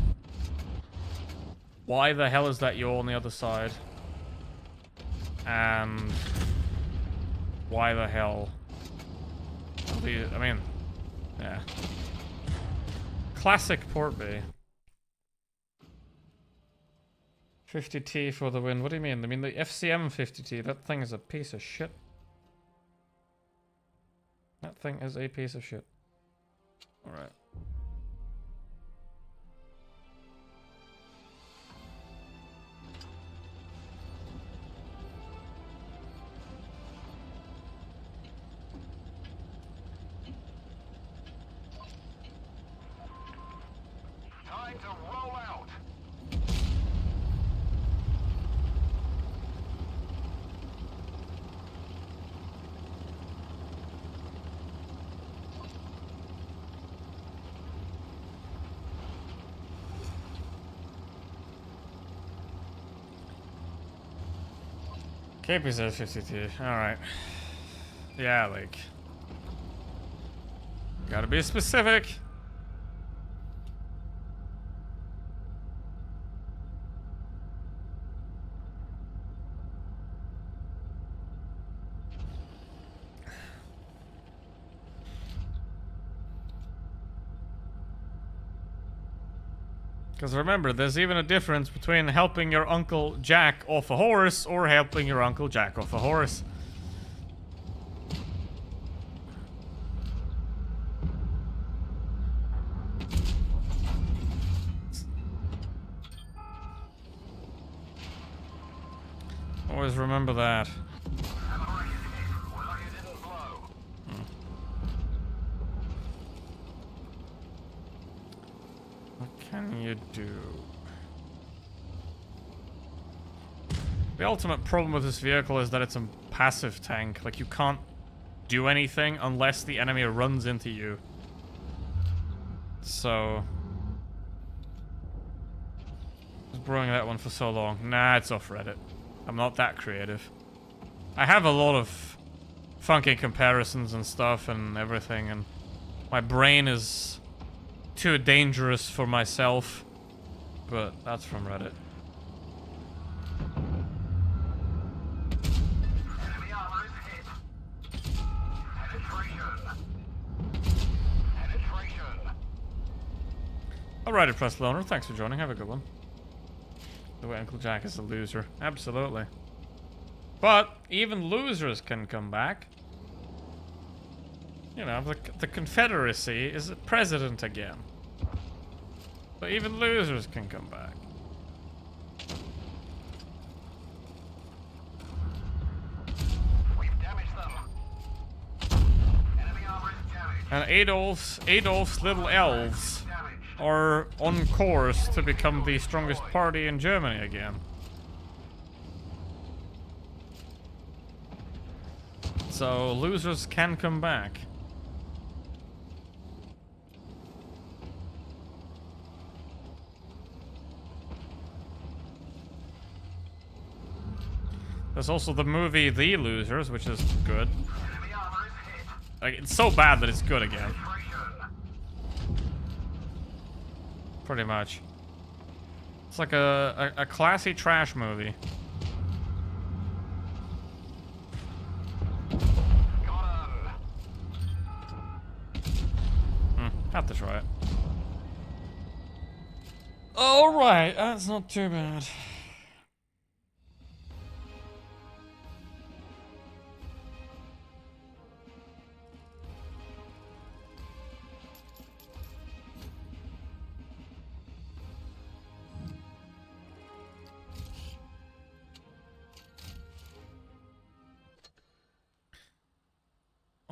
Why the hell is that yaw on the other side? And why the hell? I mean, yeah. Classic Port Bay. 50T for the win. What do you mean? I mean the FCM 50T. That thing is a piece of shit. That thing is a piece of shit. Alright. Time to roll out. KP says 52. Alright. Yeah, like. Gotta be specific. Because remember, there's even a difference between helping your Uncle Jack off a horse or helping your Uncle Jack off a horse. Always remember that. What can you do? The ultimate problem with this vehicle is that it's a passive tank. Like, you can't do anything unless the enemy runs into you. So... I was brewing that one for so long. Nah, it's off Reddit. I'm not that creative. I have a lot of funky comparisons and stuff and everything, and my brain is too dangerous for myself. But that's from Reddit. Enemy armor is hit. Penetration. Penetration. Alrighty, Press Loner, thanks for joining. Have a good one. The way Uncle Jack is a loser. Absolutely. But even losers can come back. You know, the Confederacy is president again. But even losers can come back. We've damaged them. Enemy armor is damaged. And Adolf's little elves are on course to become the strongest party in Germany again. So losers can come back. There's also the movie The Losers, which is good. Enemy armor is hit. Like, it's so bad that it's good again. Penetration. Pretty much. It's like a classy trash movie. Got him. Have to try it. Alright, that's not too bad.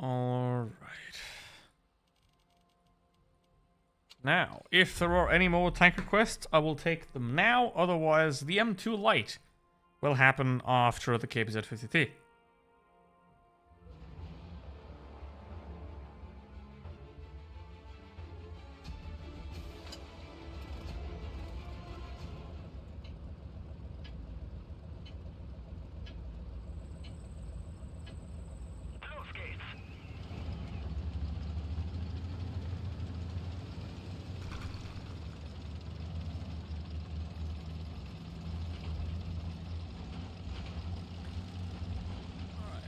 All right. Now, if there are any more tank requests, I will take them now. Otherwise, the M2 Light will happen after the KPZ-50T. Los geht's.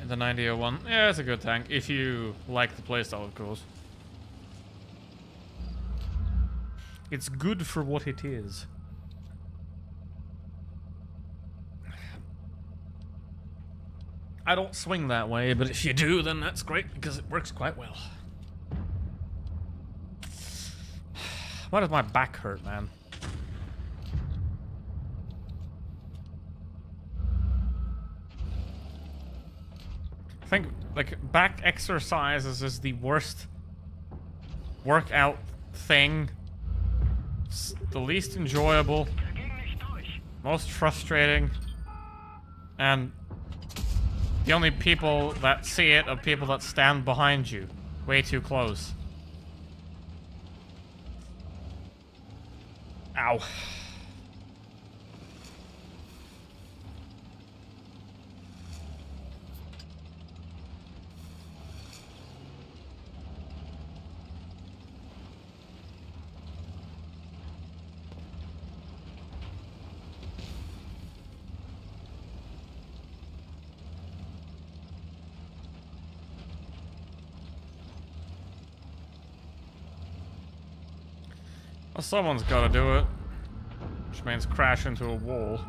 The 9001. Yeah, it's a good tank. If you like the playstyle, of course. It's good for what it is. I don't swing that way, but if you do, then that's great because it works quite well. Why does my back hurt, man? I think, like, back exercises is the worst workout thing. It's the least enjoyable, Er ging nicht durch. most frustrating, and the only people that see it are people that stand behind you, way too close. Ow. Well, someone's gotta do it. Which means crash into a wall.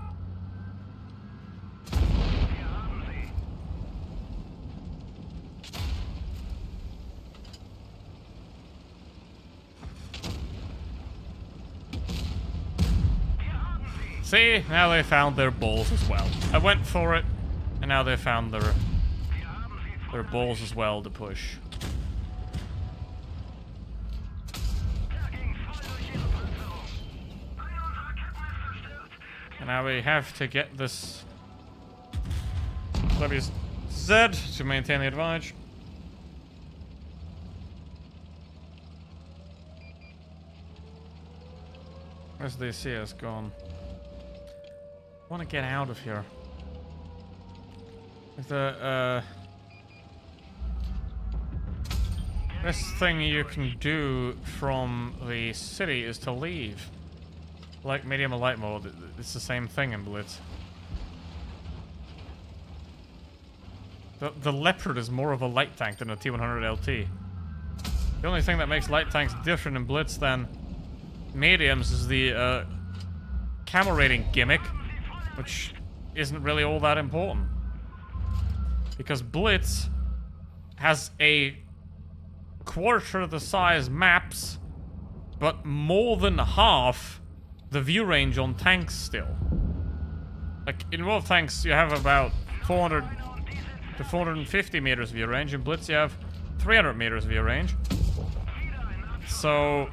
Wir haben sie. Wir haben sie. See? Now they found their balls as well. I went for it, and now they found Wir haben sie. their balls as well to push. Er ging voll durch ihre Panzerung. Eine unserer Ketten ist zerstört. And now we have to get this Levy's Z to maintain the advantage. Where's the CS gone? I want to get out of here. The best thing you can do from the city is to leave. Like medium or light mode, it's the same thing in Blitz. The Leopard is more of a light tank than a T100 LT. The only thing that makes light tanks different in Blitz than mediums is the camel rating gimmick, which isn't really all that important. Because Blitz has a quarter the size maps, but more than half the view range on tanks still. Like, in Wolf tanks, you have about 400 to 450 meters view range. In Blitz, you have 300 meters view range. So,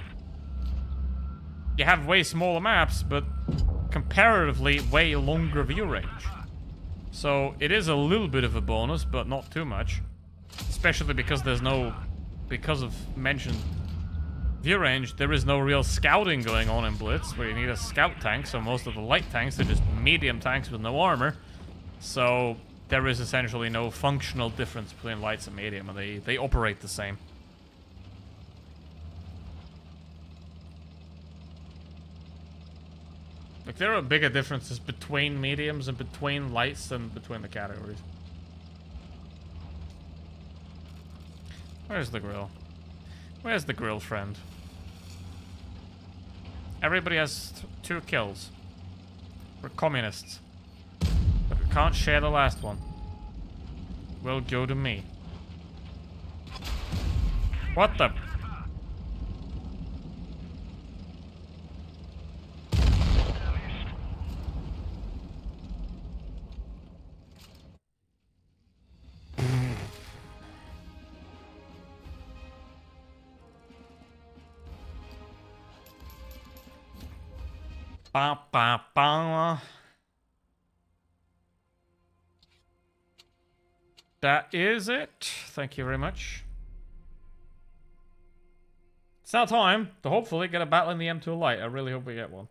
you have way smaller maps, but comparatively way longer view range. So, it is a little bit of a bonus, but not too much. Especially because there's no... Because of mentioned view range, there is no real scouting going on in Blitz, where you need a scout tank, so most of the light tanks are just medium tanks with no armor. So, there is essentially no functional difference between lights and medium, and they operate the same. Like, there are bigger differences between mediums and between lights than between the categories. Where's the grill? Where's the grill, friend? Everybody has 2 kills. We're communists. But we can't share the last one. Will go to me. What the? Ba, ba, ba. That is it. Thank you very much. It's now time to hopefully get a battle in the M2 Light. I really hope we get one.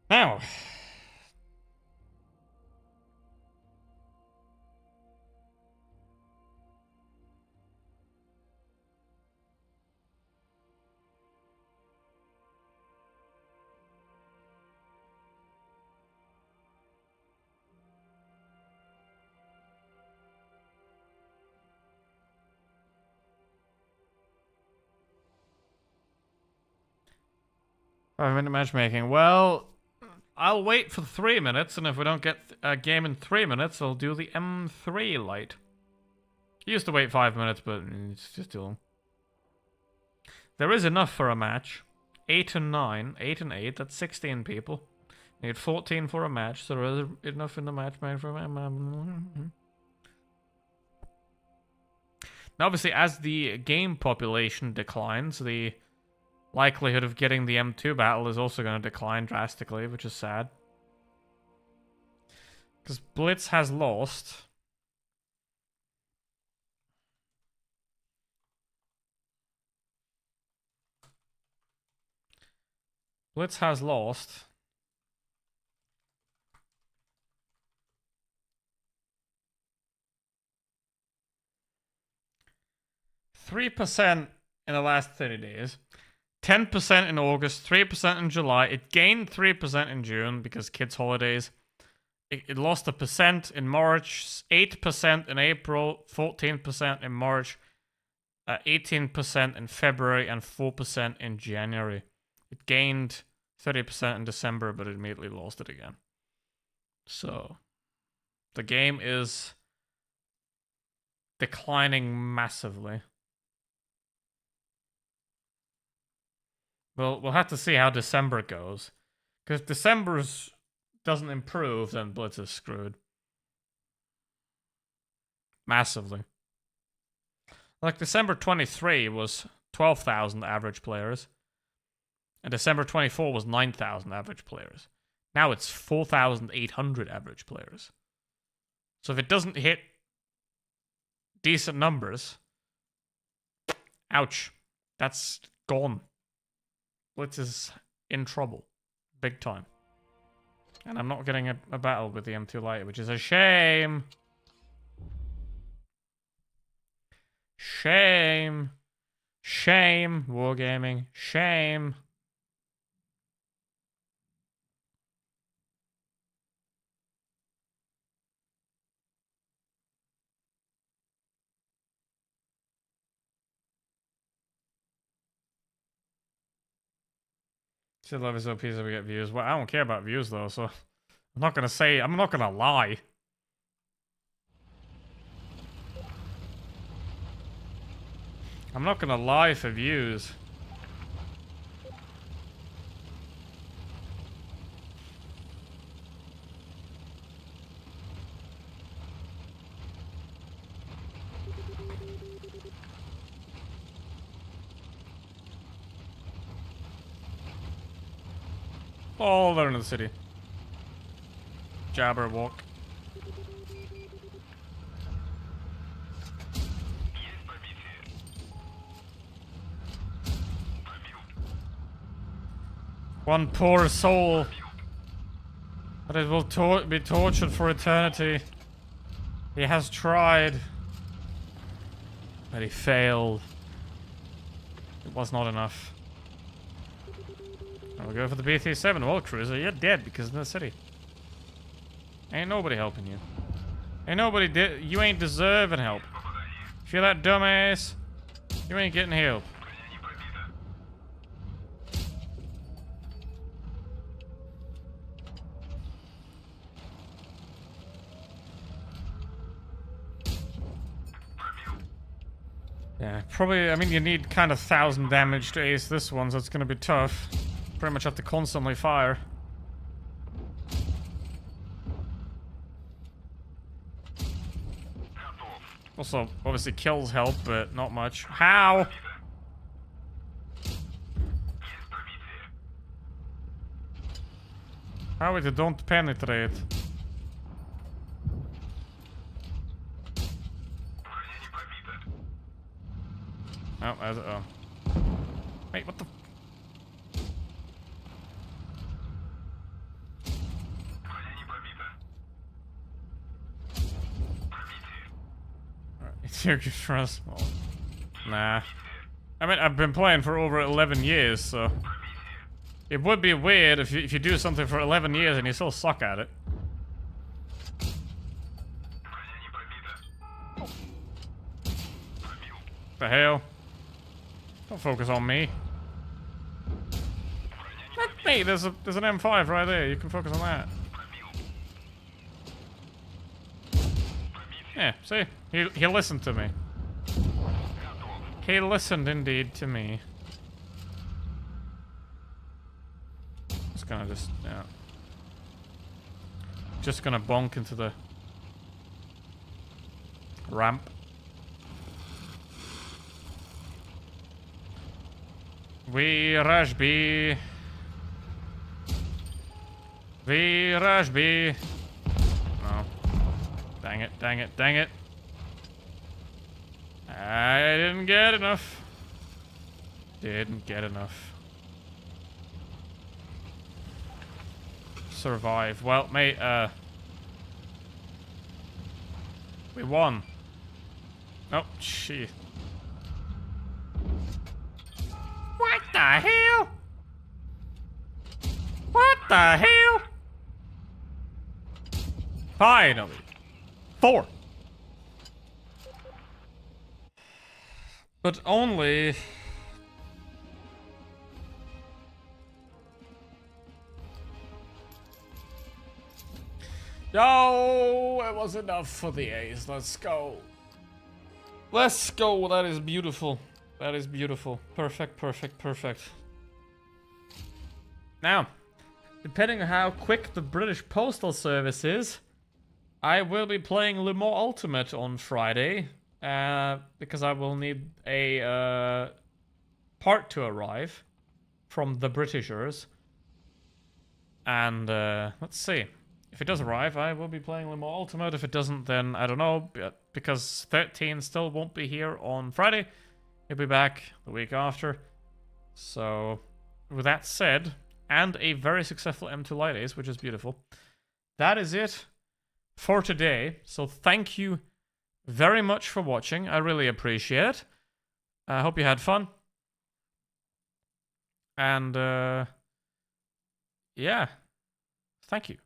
Now, 5-minute matchmaking. Well, I'll wait for 3 minutes, and if we don't get a game in 3 minutes, I'll do the M3 Light. I used to wait 5 minutes, but it's just too long. There is enough for a match. 8 and 9, 8 and 8, that's 16 people. Need 14 for a match, so there is enough in the match made for Now, obviously, as the game population declines, the likelihood of getting the M2 battle is also going to decline drastically, which is sad. Because Blitz has lost. Blitz has lost. %3 in the last 30 days. 10% in August, 3% in July. It gained 3% in June because kids' holidays. It lost 1% in March, 8% in April, 14% in March, 18% in February, and 4% in January. It gained 30% in December, but it immediately lost it again. So, the game is declining massively. Well, we'll have to see how December goes. Because if December doesn't improve, then Blitz is screwed. Massively. Like, December 23 was 12,000 average players. And December 24 was 9,000 average players. Now it's 4,800 average players. So if it doesn't hit decent numbers, ouch. That's gone. Blitz is in trouble. Big time. And I'm not getting a battle with the M2 Light, which is a shame. Shame. Shame. Wargaming. Shame. Still love his OPs if we get views. Well, I don't care about views though, so I'm not gonna lie. I'm not gonna lie for views. All there in the city. Jabberwock. One poor soul that it will be tortured for eternity. He has tried, but he failed. It was not enough. I'll go for the BT-7. Well, Cruiser, you're dead because in the city. Ain't nobody helping you. Ain't nobody you ain't deserving help. If you're that dumbass, you ain't getting help. Yeah, probably, I mean, you need kind of 1,000 damage to ace this one, so it's gonna be tough. Pretty much have to constantly fire. Also, obviously kills help, but not much. How? How if you don't penetrate? Oh, oh. Wait, what the? It's your trust. Well, nah. I mean, I've been playing for over 11 years, so it would be weird if you do something for 11 years and you still suck at it. The hell? Don't focus on me. Hey, there's an M5 right there. You can focus on that. Yeah, see? He listened to me. He listened indeed to me. Just gonna yeah. Just gonna bonk into the ramp. We rush B. We rush B. No. Dang it, dang it, dang it. I didn't get enough. Didn't get enough. Survive. Well, mate, we won. Oh, shit. What the hell? What the hell? Finally. 4. But only... No, it was enough for the A's. Let's go. Let's go. That is beautiful. That is beautiful. Perfect, perfect, perfect. Now, depending on how quick the British Postal Service is, I will be playing Le Mans Ultimate on Friday, because I will need a part to arrive from the Britishers. And let's see. If it does arrive, I will be playing Le Mans Ultimate. If it doesn't, then I don't know, because 13 still won't be here on Friday. He'll be back the week after. So, with that said, and a very successful M2 Light Ace, which is beautiful, that is it for today. So thank you very much for watching. I really appreciate it. I hope you had fun. And, yeah, thank you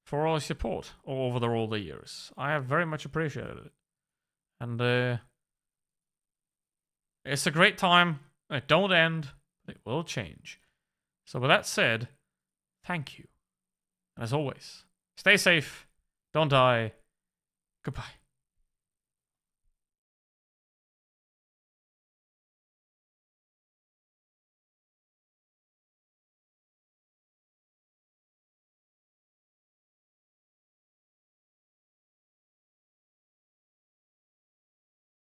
for all your support over all the years. I have very much appreciated it. And, it's a great time. It don't end. It will change. So with that said, thank you. And as always, stay safe. Don't die. Goodbye.